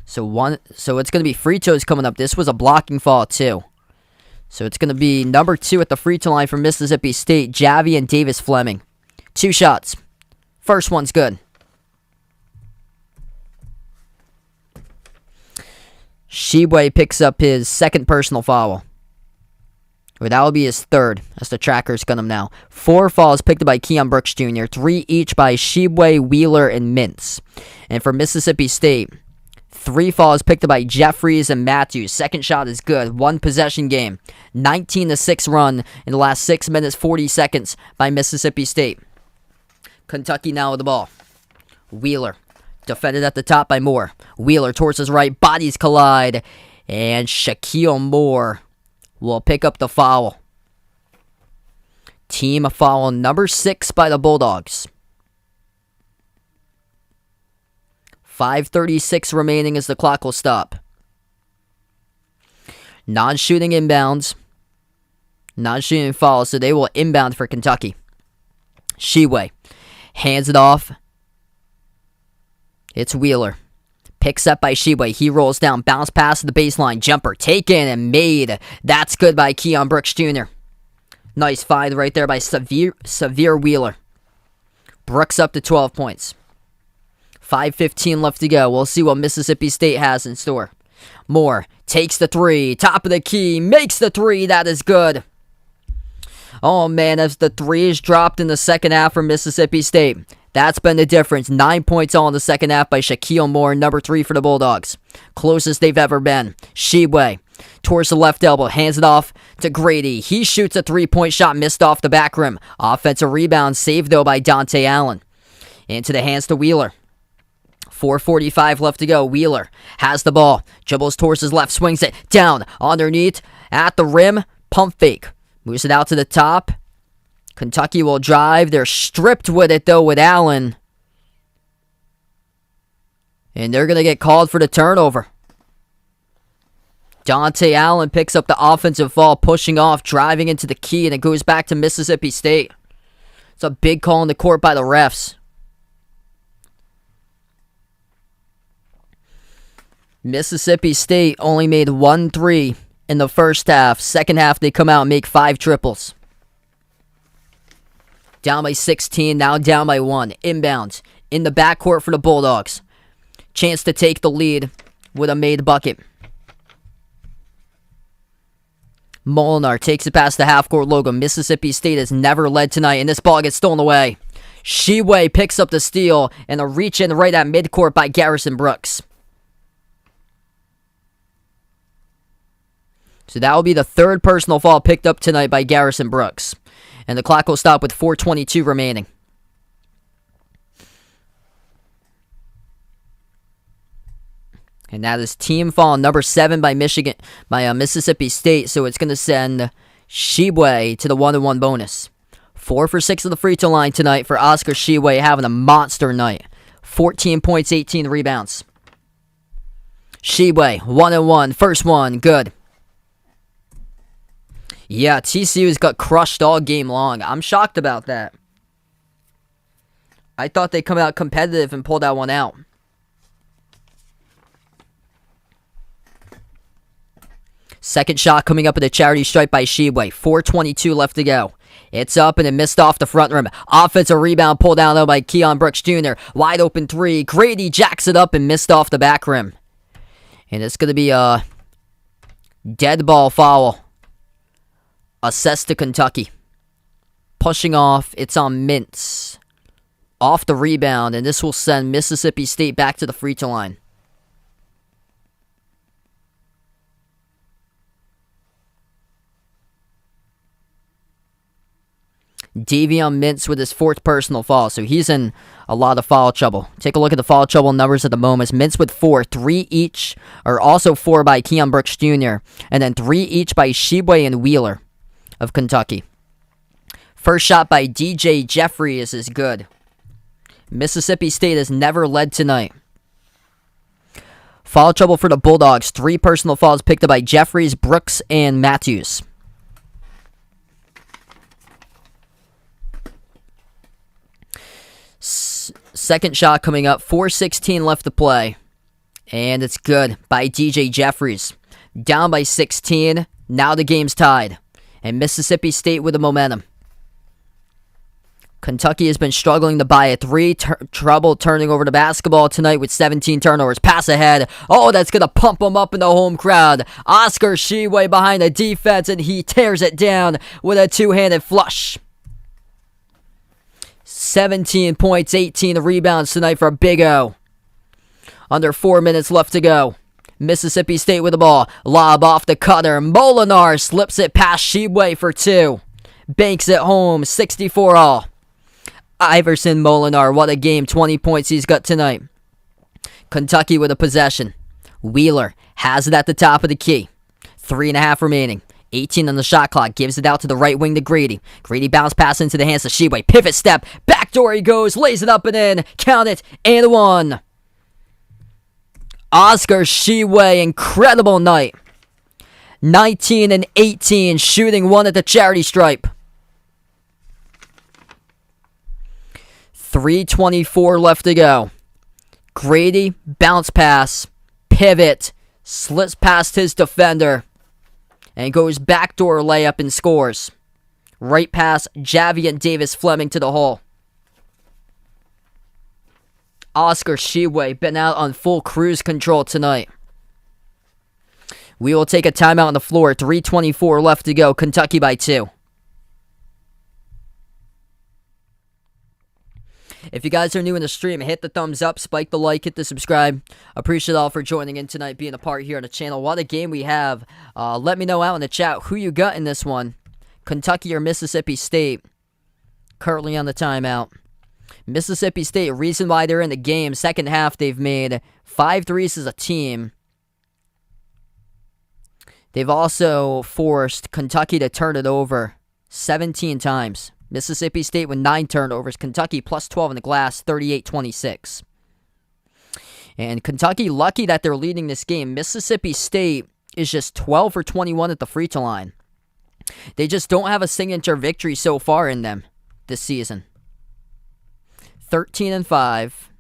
So it's going to be free throws coming up. This was a blocking foul too. So it's going to be number 2 at the free throw line for Mississippi State, Javi and Davis Fleming. 2 shots. First one's good. Tshiebwe picks up his 2nd personal foul. Or that will be his 3rd, as the tracker's gun him now. 4 fouls picked up by Keon Brooks Jr., 3 each by Tshiebwe, Wheeler, and Mintz. And for Mississippi State, 3 fouls picked up by Jeffries and Matthews. 2nd shot is good. 1 possession game. 19-6 run in the last 6 minutes, 40 seconds by Mississippi State. Kentucky now with the ball. Wheeler. Defended at the top by Moore. Wheeler towards his right. Bodies collide. And Shaquille Moore will pick up the foul. Team foul number 6 by the Bulldogs. 5:36 remaining as the clock will stop. Non-shooting inbounds. Non-shooting foul, so they will inbound for Kentucky. Tshiebwe hands it off. It's Wheeler. Picks up by Tshiebwe. He rolls down. Bounce pass to the baseline. Jumper taken and made. That's good by Keon Brooks Jr. Nice find right there by Severe Wheeler. Brooks up to 12 points. 5:15 left to go. We'll see what Mississippi State has in store. Moore takes the 3. Top of the key. Makes the 3. That is good. Oh, man, as the 3 is dropped in the second half for Mississippi State. That's been the difference. 9 points all in the second half by Shaquille Moore, number 3 for the Bulldogs. Closest they've ever been. Tshiebwe towards the left elbow. Hands it off to Grady. He shoots a 3-point shot. Missed off the back rim. Offensive rebound saved, though, by Dante Allen. Into the hands to Wheeler. 4:45 left to go. Wheeler has the ball. Dribbles towards his left. Swings it down. Underneath. At the rim. Pump fake. Moves it out to the top. Kentucky will drive. They're stripped with it, though, with Allen. And they're going to get called for the turnover. Dante Allen picks up the offensive foul, pushing off, driving into the key, and it goes back to Mississippi State. It's a big call in the court by the refs. Mississippi State only made 1 3 in the first half. Second half, they come out and make 5 triples. Down by 16, now down by 1. Inbounds in the backcourt for the Bulldogs. Chance to take the lead with a made bucket. Molinar takes it past the half-court logo. Mississippi State has never led tonight, and this ball gets stolen away. Tshiebwe picks up the steal, and a reach-in right at midcourt by Garrison Brooks. So that will be the 3rd personal foul picked up tonight by Garrison Brooks. And the clock will stop with 4:22 remaining. And that is team foul number 7 by Mississippi State. So it's going to send Tshiebwe to the 1-1 bonus. 4 for 6 of the free throw line tonight for Oscar Tshiebwe, having a monster night. 14 points, 18 rebounds. Tshiebwe, 1-1. First one, good. Yeah, TCU's got crushed all game long. I'm shocked about that. I thought they'd come out competitive and pull that one out. Second shot coming up with a charity stripe by Tshiebwe. 4:22 left to go. It's up and it missed off the front rim. Offensive rebound pulled down though by Keon Brooks Jr. Wide open 3. Grady jacks it up and missed off the back rim. And it's going to be a dead ball foul. Assessed to Kentucky. Pushing off. It's on Mintz. Off the rebound, and this will send Mississippi State back to the free throw line. Davion Mintz with his 4th personal foul, so he's in a lot of foul trouble. Take a look at the foul trouble numbers at the moment. Mintz with 4, 3 each, or also 4 by Keon Brooks Jr., and then 3 each by Tshiebwe and Wheeler of Kentucky. First shot by DJ Jeffries is good. Mississippi State has never led tonight. Foul trouble for the Bulldogs. 3 personal fouls picked up by Jeffries, Brooks, and Matthews. Second shot coming up. 4:16 left to play. And it's good by DJ Jeffries. Down by 16. Now the game's tied. And Mississippi State with the momentum. Kentucky has been struggling to buy a three. Trouble turning over the basketball tonight with 17 turnovers. Pass ahead. Oh, that's going to pump them up in the home crowd. Oscar Tshiebwe behind the defense, and he tears it down with a two-handed flush. 17 points, 18 rebounds tonight for Big O. Under 4 minutes left to go. Mississippi State with the ball. Lob off the cutter. Molinar slips it past Tshiebwe for two. Banks it home. 64 all. Iverson Molinar, what a game. 20 points he's got tonight. Kentucky with a possession. Wheeler has it at the top of the key. 3.5 remaining. 18 on the shot clock. Gives it out to the right wing to Grady. Grady bounce pass into the hands of Tshiebwe. Pivot step. Backdoor he goes. Lays it up and in. Count it. And one. Oscar Tshiebwe, incredible night. 19 and 18, shooting one at the charity stripe. 3:24 left to go. Grady, bounce pass, pivot, slips past his defender, and goes backdoor layup and scores. Right past Javian Davis Fleming to the hole. Oscar Tshiebwe been out on full cruise control tonight. We will take a timeout on the floor. 3:24 left to go. Kentucky by 2. If you guys are new in the stream, hit the thumbs up, spike the like, hit the subscribe. Appreciate all for joining in tonight, being a part here on the channel. What a game we have. Let me know out in the chat who you got in this one. Kentucky or Mississippi State. Currently on the timeout. Mississippi State, reason why they're in the game. Second half, they've made 5 threes as a team. They've also forced Kentucky to turn it over 17 times. Mississippi State with 9 turnovers. Kentucky plus 12 in the glass, 38-26. And Kentucky lucky that they're leading this game. Mississippi State is just 12 for 21 at the free throw line. They just don't have a signature victory so far in them this season. 13 and 5.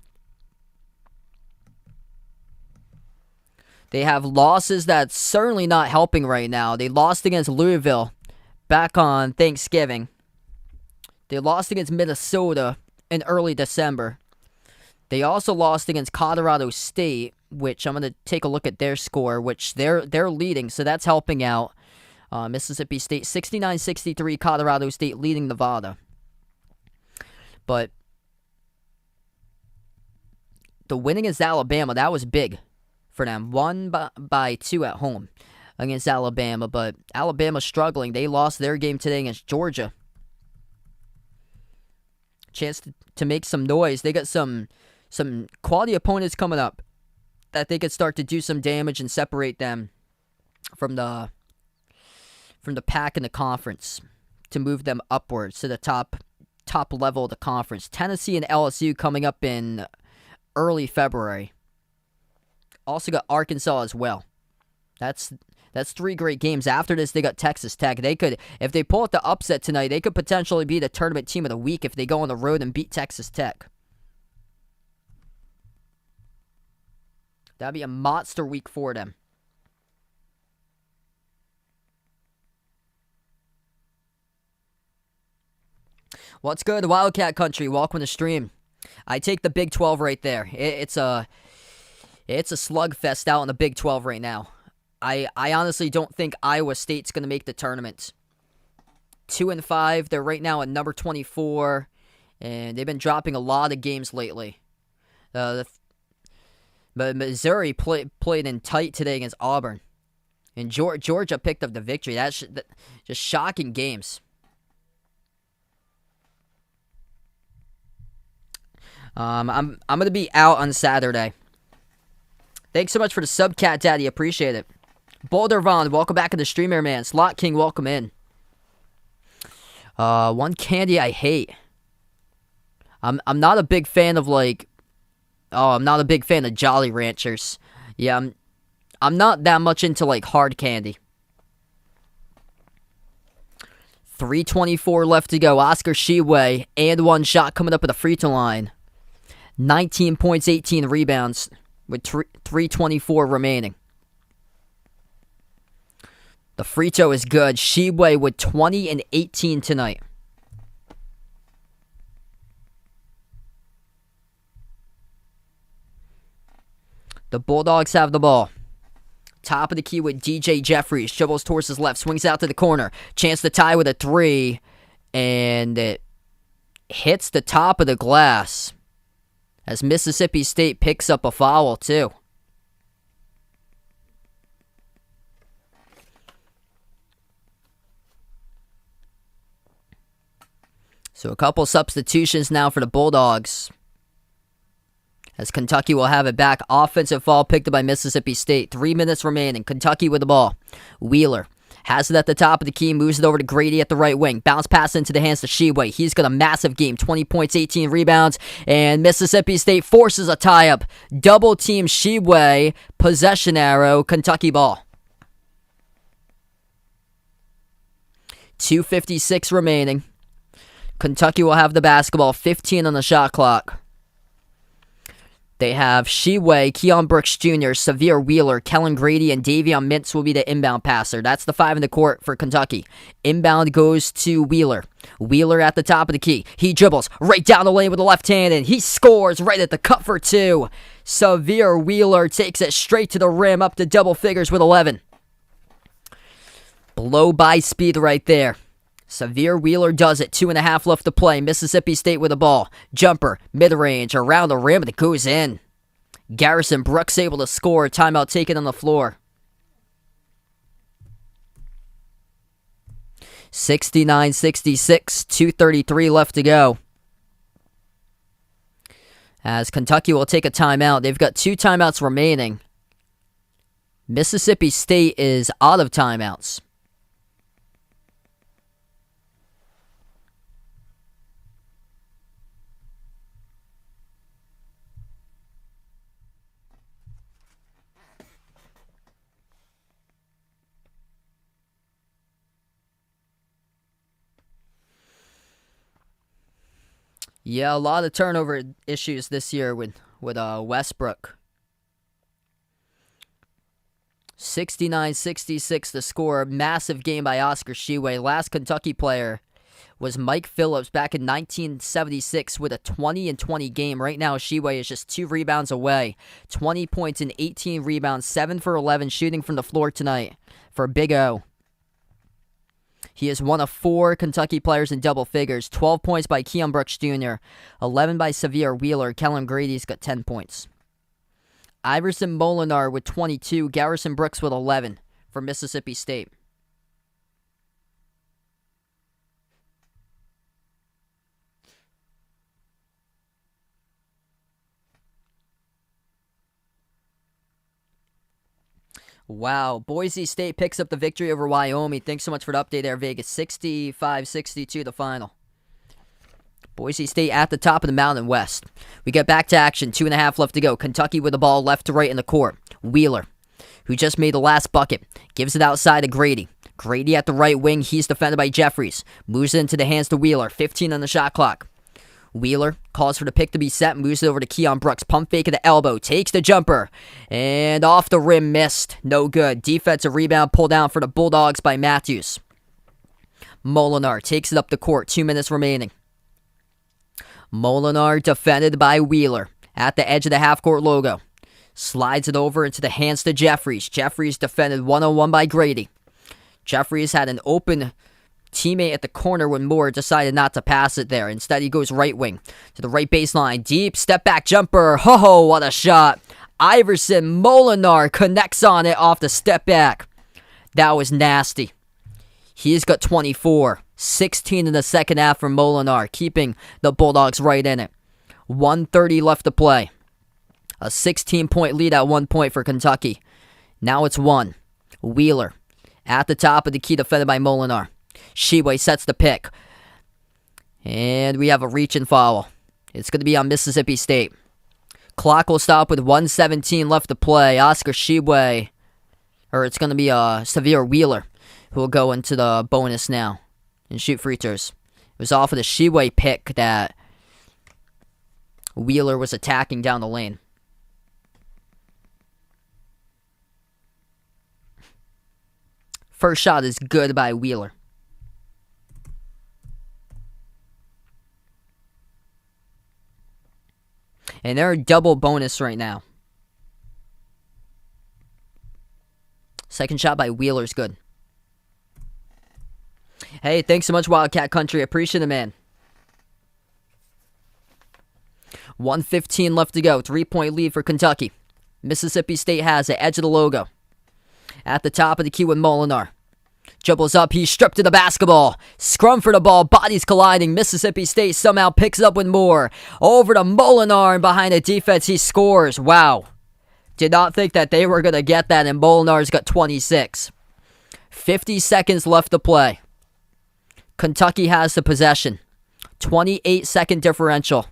They have losses that's certainly not helping right now. They lost against Louisville back on Thanksgiving. They lost against Minnesota in early December. They also lost against Colorado State, which I'm going to take a look at their score, which they're leading, so that's helping out. Mississippi State 69-63, Colorado State leading Nevada. But the win against Alabama, that was big for them. Won by 2 at home against Alabama, but Alabama struggling. They lost their game today against Georgia. Chance to make some noise. They got some quality opponents coming up that they could start to do some damage and separate them from the pack in the conference to move them upwards to the top level of the conference. Tennessee and LSU coming up in early February. Also got Arkansas as well. That's 3 great games. After this, they got Texas Tech. They could, if they pull out the upset tonight, they could potentially be the tournament team of the week if they go on the road and beat Texas Tech. That'd be a monster week for them. What's good, Wildcat Country? Welcome to the stream. I take the Big 12 right there. It's a slugfest out in the Big 12 right now. I honestly don't think Iowa State's going to make the tournament. 2 and 5. They're right now at number 24, and they've been dropping a lot of games lately. But Missouri played in tight today against Auburn, and Georgia picked up the victory. That's just shocking games. I'm gonna be out on Saturday. Thanks so much for the sub, Cat Daddy. Appreciate it. Boulder Vaughn, welcome back in the stream here, man. Slot King, welcome in. One candy I hate. I'm not a big fan of I'm not a big fan of Jolly Ranchers. Yeah, I'm not that much into hard candy. 3:24 left to go. Oscar Tshiebwe and 1 shot coming up at the free throw line. 19 points, 18 rebounds with 3:24 remaining. The free throw is good. Tshiebwe with 20 and 18 tonight. The Bulldogs have the ball. Top of the key with DJ Jeffries. Dribbles towards his left. Swings out to the corner. Chance to tie with a three. And it hits the top of the glass. As Mississippi State picks up a foul too. So a couple substitutions now for the Bulldogs. As Kentucky will have it back. Offensive foul picked up by Mississippi State. 3 minutes remaining. Kentucky with the ball. Wheeler has it at the top of the key. Moves it over to Grady at the right wing. Bounce pass into the hands to Tshiebwe. He's got a massive game. 20 points, 18 rebounds. And Mississippi State forces a tie-up. Double team Tshiebwe. Possession arrow. Kentucky ball. 2:56 remaining. Kentucky will have the basketball. 15 on the shot clock. They have Tshiebwe, Keon Brooks Jr., Severe Wheeler, Kellen Grady, and Davion Mintz will be the inbound passer. That's the 5 in the court for Kentucky. Inbound goes to Wheeler. Wheeler at the top of the key. He dribbles right down the lane with the left hand, and he scores right at the cut for 2. Severe Wheeler takes it straight to the rim, up to double figures with 11. Blow by speed right there. Severe Wheeler does it. 2.5 left to play. Mississippi State with the ball. Jumper, mid-range, around the rim, and it goes in. Garrison Brooks able to score. Timeout taken on the floor. 69-66. 2:33 left to go. As Kentucky will take a timeout. They've got 2 timeouts remaining. Mississippi State is out of timeouts. Yeah, a lot of turnover issues this year with Westbrook. 69-66 the score. Massive game by Oscar Tshiebwe. Last Kentucky player was Mike Phillips back in 1976 with a 20-20 game. Right now, Tshiebwe is just 2 rebounds away. 20 points and 18 rebounds. 7 for 11 shooting from the floor tonight for Big O. He is one of 4 Kentucky players in double figures. 12 points by Keon Brooks Jr., 11 by Severe Wheeler. Kellen Grady's got 10 points. Iverson Molinar with 22. Garrison Brooks with 11 for Mississippi State. Wow, Boise State picks up the victory over Wyoming. Thanks so much for the update there, Vegas. 65-62 the final. Boise State at the top of the Mountain West. We get back to action. 2.5 left to go. Kentucky with the ball left to right in the court. Wheeler, who just made the last bucket, gives it outside to Grady. Grady at the right wing. He's defended by Jeffries. Moves it into the hands to Wheeler. 15 on the shot clock. Wheeler calls for the pick to be set, moves it over to Keon Brooks. Pump fake at the elbow, takes the jumper, and off the rim, missed. No good. Defensive rebound pulled down for the Bulldogs by Matthews. Molinar takes it up the court, 2 minutes remaining. Molinar defended by Wheeler at the edge of the half-court logo. Slides it over into the hands to Jeffries. Jeffries defended 1-on-1 by Grady. Jeffries had an open teammate at the corner when Moore decided not to pass it there. Instead, he goes right wing to the right baseline. Deep step back jumper. Ho, what a shot. Iverson Molinar connects on it off the step back. That was nasty. He's got 24. 16 in the second half for Molinar, keeping the Bulldogs right in it. 1:30 left to play. A 16-point lead at 1 point for Kentucky. Now it's 1. Wheeler at the top of the key, defended by Molinar. Tshiebwe sets the pick. And we have a reach and foul. It's going to be on Mississippi State. Clock will stop with 1:17 left to play. Oscar Tshiebwe, or it's going to be Severe Wheeler, who will go into the bonus now and shoot free throws. It was off of the Tshiebwe pick that Wheeler was attacking down the lane. First shot is good by Wheeler. And they're double bonus right now. Second shot by Wheeler is good. Hey, thanks so much, Wildcat Country. I appreciate it, man. 1:15 left to go. 3-point lead for Kentucky. Mississippi State has it. Edge of the logo. At the top of the key with Molinar. Dribbles up. He's stripped to the basketball. Scrum for the ball. Bodies colliding. Mississippi State somehow picks up with more. Over to Molinar, and behind the defense, he scores. Wow. Did not think that they were going to get that, and Molinar's got 26. 50 seconds left to play. Kentucky has the possession. 28-second differential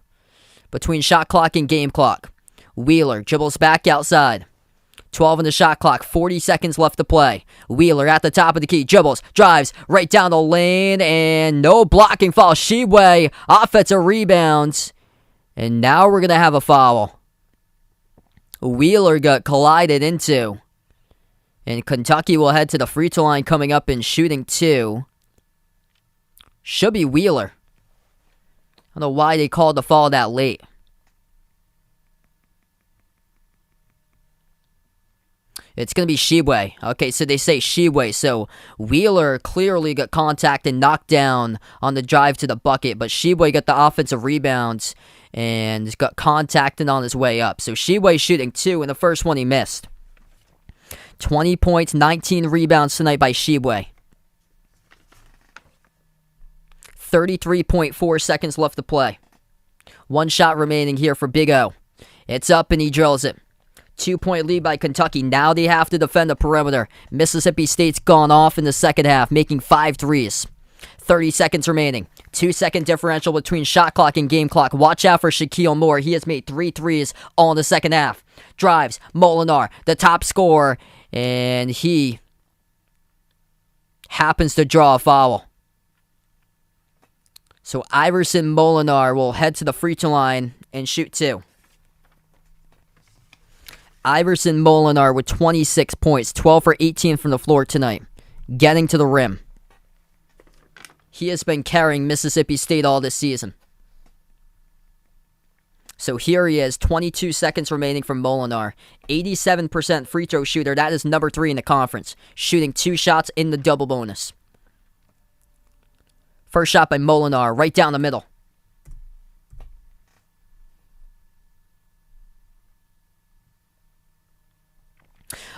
between shot clock and game clock. Wheeler dribbles back outside. 12 on the shot clock. 40 seconds left to play. Wheeler at the top of the key. Dribbles. Drives right down the lane. And no blocking foul. Tshiebwe. Offensive rebounds. And now we're going to have a foul. Wheeler got collided into. And Kentucky will head to the free throw line coming up in shooting 2. Should be Wheeler. I don't know why they called the foul that late. It's going to be Tshiebwe. Okay, so they say Tshiebwe. So Wheeler clearly got contact and knocked down on the drive to the bucket. But Tshiebwe got the offensive rebounds and got contacted on his way up. So Tshiebwe shooting 2, and the first one he missed. 20 points, 19 rebounds tonight by Tshiebwe. 33.4 seconds left to play. One shot remaining here for Big O. It's up and he drills it. 2-point lead by Kentucky. Now they have to defend the perimeter. Mississippi State's gone off in the second half, making 5 threes. 30 seconds remaining. 2-second differential between shot clock and game clock. Watch out for Shaquille Moore. He has made 3 threes all in the second half. Drives. Molinar, the top scorer. And he happens to draw a foul. So Iverson Molinar will head to the free throw line and shoot 2. Iverson Molinar with 26 points, 12 for 18 from the floor tonight, getting to the rim. He has been carrying Mississippi State all this season. So here he is, 22 seconds remaining from Molinar. 87% free throw shooter. That is number 3 in the conference, shooting 2 shots in the double bonus. First shot by Molinar, right down the middle.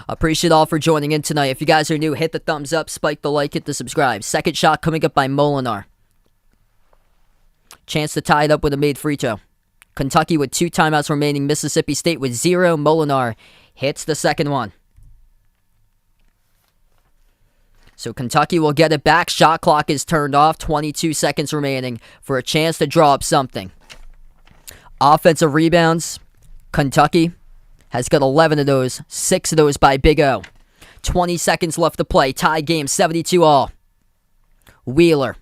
Appreciate all for joining in tonight. If you guys are new, hit the thumbs up, spike the like, hit the subscribe. Second shot coming up by Molinar. Chance to tie it up with a made free throw. Kentucky with 2 timeouts remaining. Mississippi State with 0. Molinar hits the second one. So Kentucky will get it back. Shot clock is turned off. 22 seconds remaining for a chance to draw up something. Offensive rebounds. Kentucky has got 11 of those. 6 of those by Big O. 20 seconds left to play. Tie game, 72 all. Wheeler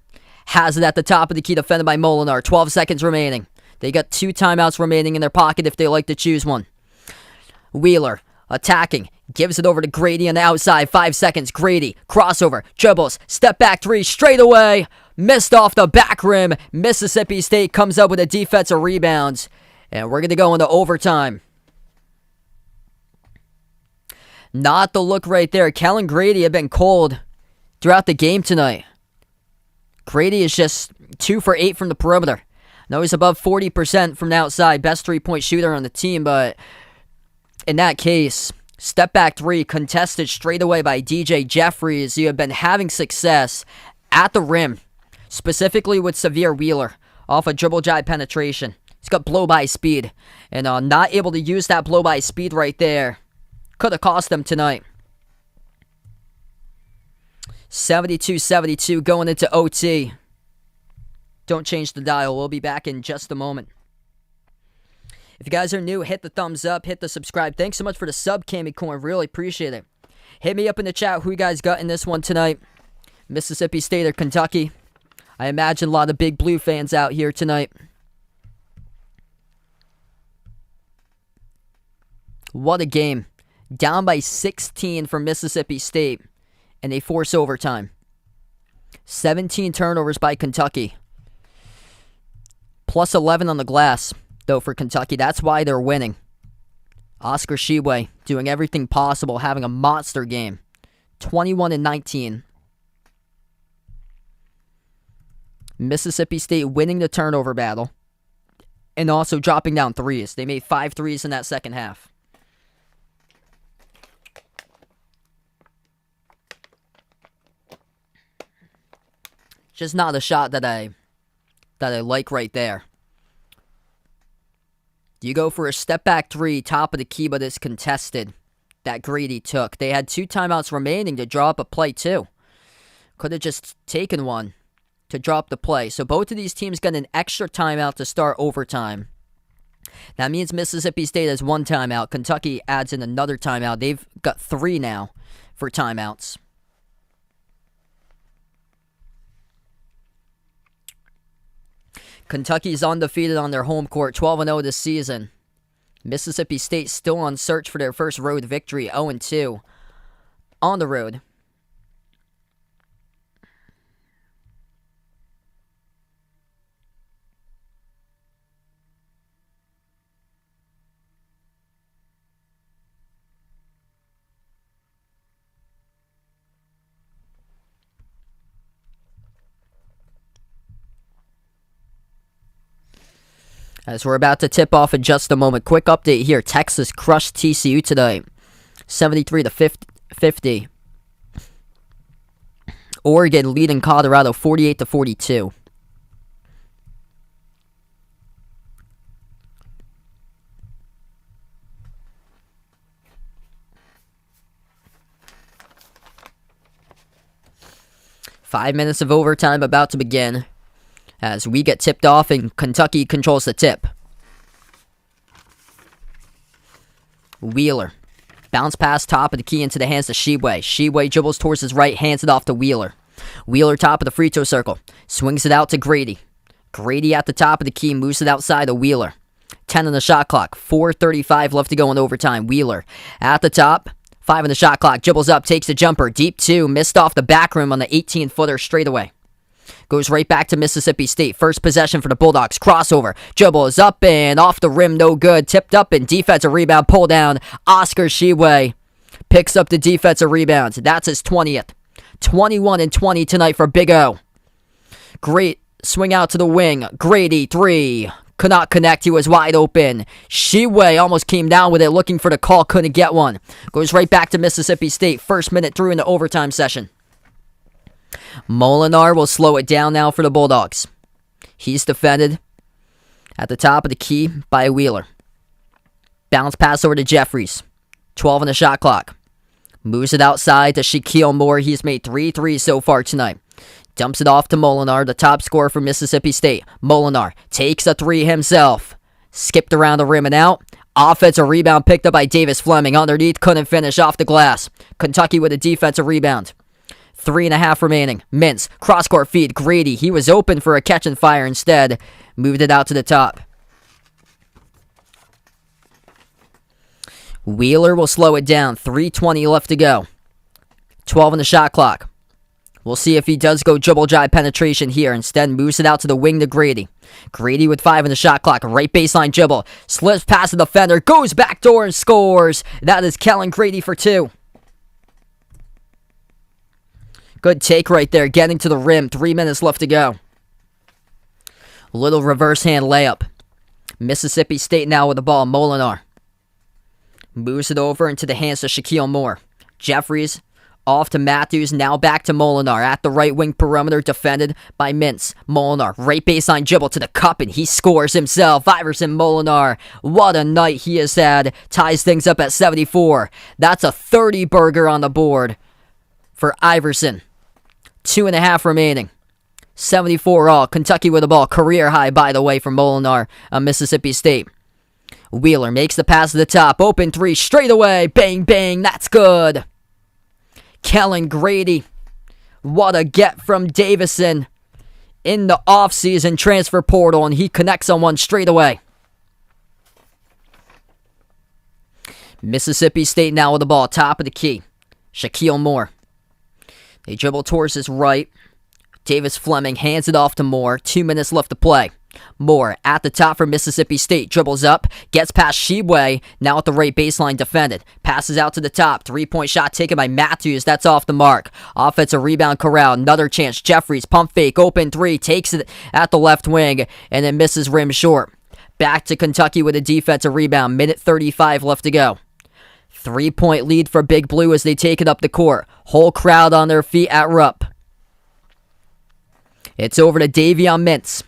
has it at the top of the key, defended by Molinar. 12 seconds remaining. They got 2 timeouts remaining in their pocket if they like to choose one. Wheeler attacking. Gives it over to Grady on the outside. 5 seconds. Grady. Crossover. Dribbles. Step back 3. Straight away. Missed off the back rim. Mississippi State comes up with a defensive rebound. And we're going to go into overtime. Not the look right there. Kellen Grady had been cold throughout the game tonight. Grady is just 2 for 8 from the perimeter. No, he's above 40% from the outside. Best 3-point shooter on the team, but in that case, step back 3 contested straight away by DJ Jeffries. You have been having success at the rim, specifically with Severe Wheeler off a dribble drive penetration. He's got blow-by speed, and not able to use that blow-by speed right there. Could have cost them tonight. 72-72 going into OT. Don't change the dial. We'll be back in just a moment. If you guys are new, hit the thumbs up, hit the subscribe. Thanks so much for the sub, Cammy Corn. Really appreciate it. Hit me up in the chat who you guys got in this one tonight. Mississippi State or Kentucky. I imagine a lot of Big Blue fans out here tonight. What a game. Down by 16 for Mississippi State, and they force overtime. 17 turnovers by Kentucky. Plus 11 on the glass, though, for Kentucky. That's why they're winning. Oscar Tshiebwe doing everything possible, having a monster game. 21-19. Mississippi State winning the turnover battle and also dropping down threes. They made 5 threes in that second half. Just not a shot that I like right there. You go for a step back 3, top of the key, but it's contested. That Grady took. They had 2 timeouts remaining to draw up a play too. Could have just taken one to drop the play. So both of these teams got an extra timeout to start overtime. That means Mississippi State has 1 timeout. Kentucky adds in another timeout. They've got 3 now for timeouts. Kentucky's undefeated on their home court, 12-0 this season. Mississippi State still on search for their first road victory, 0-2 on the road. As we're about to tip off in just a moment, quick update here. Texas crushed TCU tonight, 73-50. Oregon leading Colorado 48-42. Five minutes of overtime about to begin as we get tipped off and Kentucky controls the tip. Wheeler. Bounce pass top of the key into the hands of Tshiebwe. Tshiebwe dribbles towards his right, hands it off to Wheeler. Wheeler top of the free throw circle. Swings it out to Grady. Grady at the top of the key, moves it outside to Wheeler. 10 on the shot clock. 4:35 left to go in overtime. Wheeler at the top. 5 on the shot clock. Dribbles up, takes the jumper. Deep 2. Missed off the back rim on the 18-footer straightaway. Goes right back to Mississippi State. First possession for the Bulldogs. Crossover. Dribble is up and off the rim. No good. Tipped up and defensive rebound. Pull down. Oscar Tshiebwe picks up the defensive rebound. That's his 20th. 21-20 tonight for Big O. Great swing out to the wing. Grady, 3. Could not connect. He was wide open. Tshiebwe almost came down with it, looking for the call. Couldn't get one. Goes right back to Mississippi State. First minute through in the overtime session. Molinar will slow it down now for the Bulldogs. He's defended at the top of the key by Wheeler. Bounce pass over to Jeffries. 12 on the shot clock. Moves it outside to Shaquille Moore. He's made 3 threes so far tonight. Dumps it off to Molinar, the top scorer for Mississippi State. Molinar takes a 3 himself. Skipped around the rim and out. Offensive rebound picked up by Davis Fleming. Underneath, couldn't finish off the glass. Kentucky with a defensive rebound. 3.5 remaining. Mintz, cross-court feed. Grady, he was open for a catch and fire. Instead, moved it out to the top. Wheeler will slow it down. 3:20 left to go. 12 on the shot clock. We'll see if he does go dribble drive penetration here. Instead, moves it out to the wing to Grady. Grady with 5 on the shot clock. Right baseline dribble. Slips past the defender. Goes backdoor and scores. That is Kellen Grady for 2. Good take right there, getting to the rim. 3 minutes left to go. Little reverse hand layup. Mississippi State now with the ball. Molinar moves it over into the hands of Shaquille Moore. Jeffries off to Matthews. Now back to Molinar at the right wing perimeter, defended by Mintz. Molinar, right baseline dribble to the cup, and he scores himself. Iverson Molinar, what a night he has had. Ties things up at 74. That's a 30-burger on the board for Iverson. 2.5 remaining. 74 all. Kentucky with the ball. Career high, by the way, for Molinar of Mississippi State. Wheeler makes the pass to the top. Open 3 straight away. Bang, bang. That's good. Kellen Grady. What a get from Davison in the offseason transfer portal, and he connects on one straight away. Mississippi State now with the ball, top of the key. Shaquille Moore. They dribble towards his right. Davis Fleming hands it off to Moore. 2 minutes left to play. Moore at the top for Mississippi State. Dribbles up. Gets past Tshiebwe. Now at the right baseline defended. Passes out to the top. 3-point shot taken by Matthews. That's off the mark. Offensive rebound Corral. Another chance. Jeffries. Pump fake. Open three. Takes it at the left wing. And then misses rim short. Back to Kentucky with a defensive rebound. Minute 35 left to go. 3-point lead for Big Blue as they take it up the court. Whole crowd on their feet at Rupp. It's over to Davion Mintz.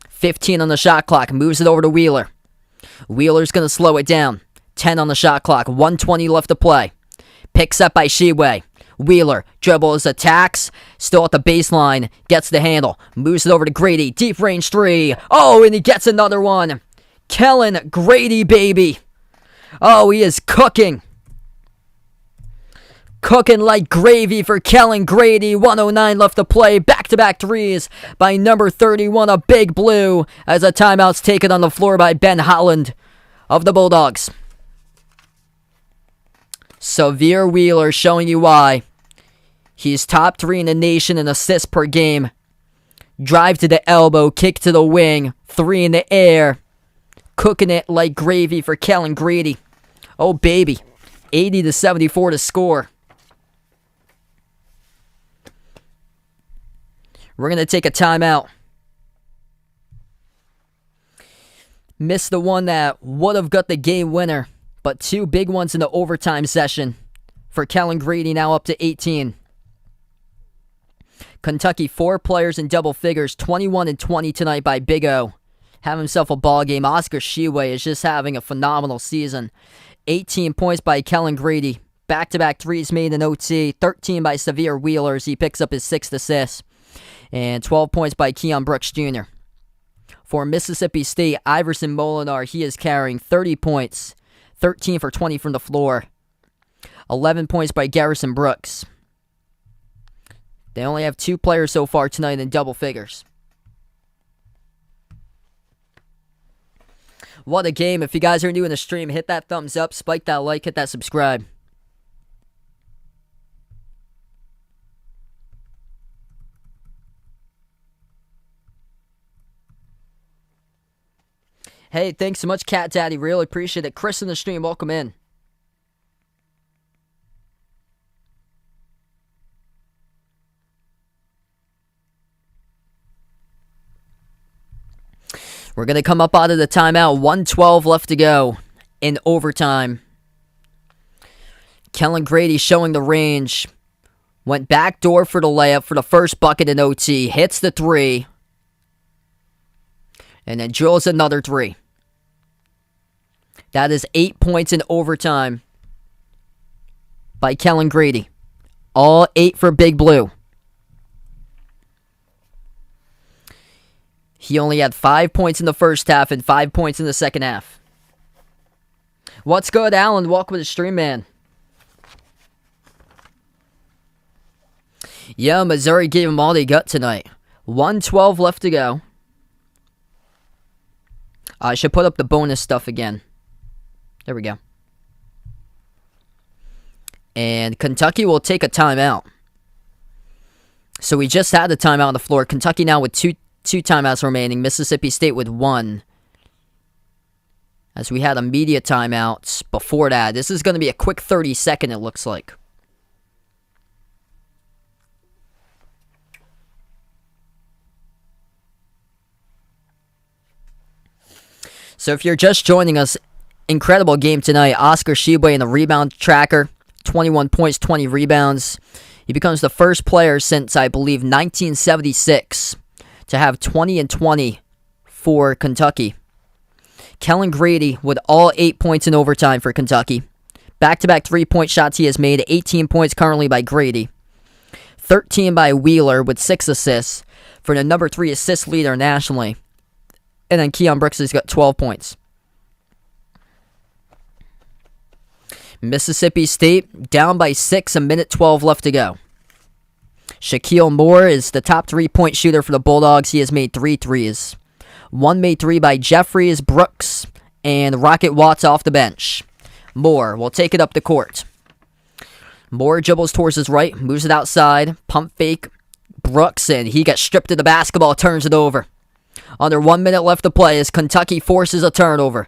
15 on the shot clock. Moves it over to Wheeler. Wheeler's going to slow it down. 10 on the shot clock. 1:20 left to play. Picks up by Tshiebwe. Wheeler dribbles, attacks. Still at the baseline. Gets the handle. Moves it over to Grady. Deep range three. Oh, and he gets another one. Kellen Grady, baby. Oh, he is cooking. Cooking like gravy for Kellen Grady. 1:09 left to play. Back-to-back threes by number 31 of Big Blue as a timeout's taken on the floor by Ben Holland of the Bulldogs. Severe Wheeler showing you why. He's top 3 in the nation in assists per game. Drive to the elbow, kick to the wing, 3 in the air. Cooking it like gravy for Kellen Grady. Oh, baby. 80-74 to score. We're going to take a timeout. Missed the one that would have got the game winner, but 2 big ones in the overtime session for Kellen Grady, now up to 18. Kentucky, 4 players in double figures, 21 and 20 tonight by Big O. Have himself a ball game. Oscar Tshiebwe is just having a phenomenal season. 18 points by Kellen Grady. Back-to-back threes made in OT. 13 by Severe Wheelers. He picks up his 6th assist. And 12 points by Keon Brooks Jr. For Mississippi State, Iverson Molinar, he is carrying 30 points. 13 for 20 from the floor. 11 points by Garrison Brooks. They only have 2 players so far tonight in double figures. What a game. If you guys are new in the stream, hit that thumbs up, spike that like, hit that subscribe. Hey, thanks so much, Cat Daddy. Really appreciate it. Chris in the stream, welcome in. We're going to come up out of the timeout. 1:12 left to go in overtime. Kellen Grady showing the range. Went back door for the layup for the first bucket in OT. Hits the 3. And then drills another 3. That is 8 points in overtime by Kellen Grady. All 8 for Big Blue. He only had 5 points in the first half and 5 points in the second half. What's good, Alan? Welcome to the stream, man. Yeah, Missouri gave them all they got tonight. 1:12 left to go. I should put up the bonus stuff again. There we go. And Kentucky will take a timeout. So we just had a timeout on the floor. Kentucky now with two timeouts remaining. Mississippi State with 1. As we had a media timeout before that. This is going to be a quick 30-second, it looks like. So if you're just joining us, incredible game tonight. Oscar Tshiebwe in the rebound tracker. 21 points, 20 rebounds. He becomes the first player since, I believe, 1976 to have 20 and 20 for Kentucky. Kellen Grady with all 8 points in overtime for Kentucky. Back-to-back 3-point shots he has made. 18 points currently by Grady. 13 by Wheeler with 6 assists for the number 3 assist leader nationally. And then Keon Brooks has got 12 points. Mississippi State down by 6, a minute 12 left to go. Shaquille Moore is the top 3-point shooter for the Bulldogs. He has made 3 threes. 1 made 3 by Jeffries, Brooks, and Rocket Watts off the bench. Moore will take it up the court. Moore dribbles towards his right, moves it outside, pump fake, Brooks, and he gets stripped of the basketball, turns it over. Under 1 minute left to play as Kentucky forces a turnover.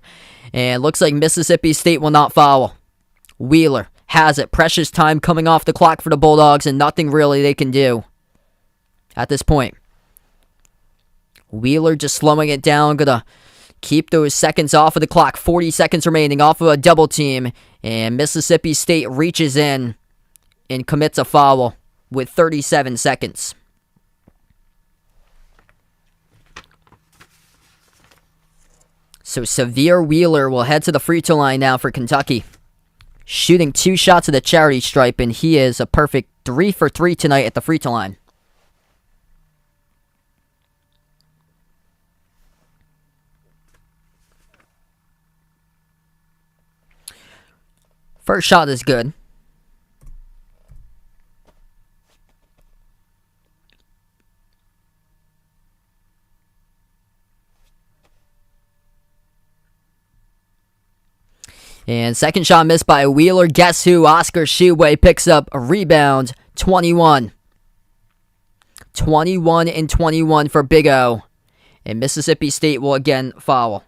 And looks like Mississippi State will not foul. Wheeler has it. Precious time coming off the clock for the Bulldogs, and nothing really they can do at this point. Wheeler just slowing it down, gonna keep those seconds off of the clock. 40 seconds remaining off of a double team, and Mississippi State reaches in and commits a foul with 37 seconds. So Severe Wheeler will head to the free throw line now for Kentucky. Shooting 2 shots at the charity stripe, and he is a perfect 3 for 3 tonight at the free throw line. First shot is good. And second shot missed by Wheeler. Guess who? Oscar Tshiebwe picks up a rebound. 21. 21 and 21 for Big O. And Mississippi State will again foul.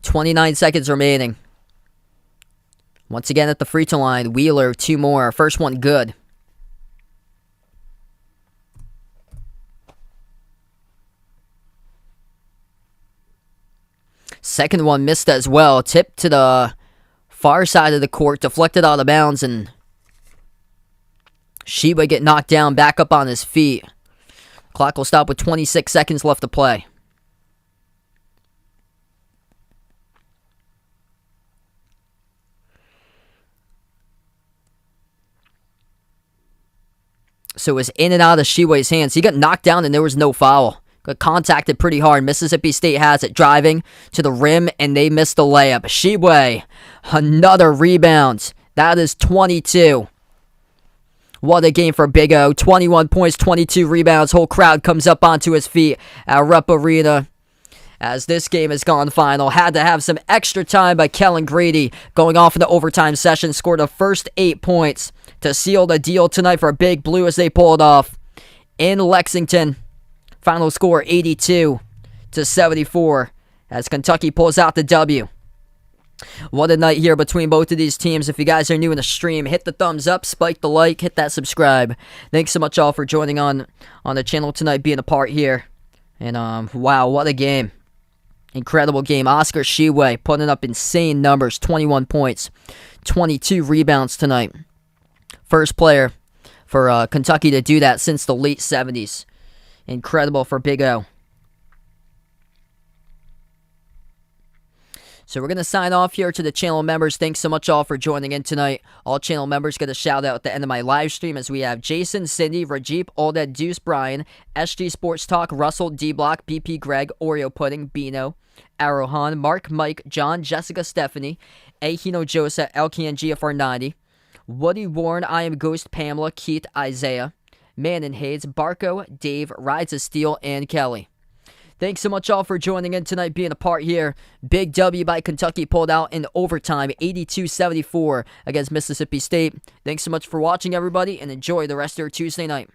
.29 seconds remaining. Once again at the free throw line, Wheeler, 2 more. First one good. Second one missed as well. Tipped to the far side of the court, deflected out of bounds, and Tshiebwe get knocked down, back up on his feet. Clock will stop with 26 seconds left to play. So it was in and out of Tshiebwe's hands. He got knocked down and there was no foul. Got contacted pretty hard. Mississippi State has it, driving to the rim, and they missed the layup. Tshiebwe, another rebound. That is 22. What a game for Big O. 21 points, 22 rebounds. Whole crowd comes up onto his feet at Rupp Arena as this game has gone final. Had to have some extra time by Kellen Grady going off in the overtime session. Scored the first 8 points to seal the deal tonight for Big Blue as they pull it off in Lexington. Final score 82-74 as Kentucky pulls out the W. What a night here between both of these teams. If you guys are new in the stream, hit the thumbs up, spike the like, hit that subscribe. Thanks so much all for joining on the channel tonight, being a part here. And wow, what a game. Incredible game. Oscar Tshiebwe putting up insane numbers. 21 points, 22 rebounds tonight. First player for Kentucky to do that since the late 70s. Incredible for Big O. So we're going to sign off here to the channel members. Thanks so much all for joining in tonight. All channel members get a shout out at the end of my live stream as we have Jason, Cindy, Rajeep, Olded, Deuce, Brian, SG Sports Talk, Russell, D-Block, BP, Greg, Oreo Pudding, Bino, Arohan, Mark, Mike, John, Jessica, Stephanie, Ahino, Joseph, Elkian, GFR90, Woody, Warren, I Am Ghost, Pamela, Keith, Isaiah, Manon Hayes, Barco, Dave, Rides of Steel, and Kelly. Thanks so much all for joining in tonight, being a part here. Big W by Kentucky, pulled out in overtime, 82-74 against Mississippi State. Thanks so much for watching, everybody, and enjoy the rest of your Tuesday night.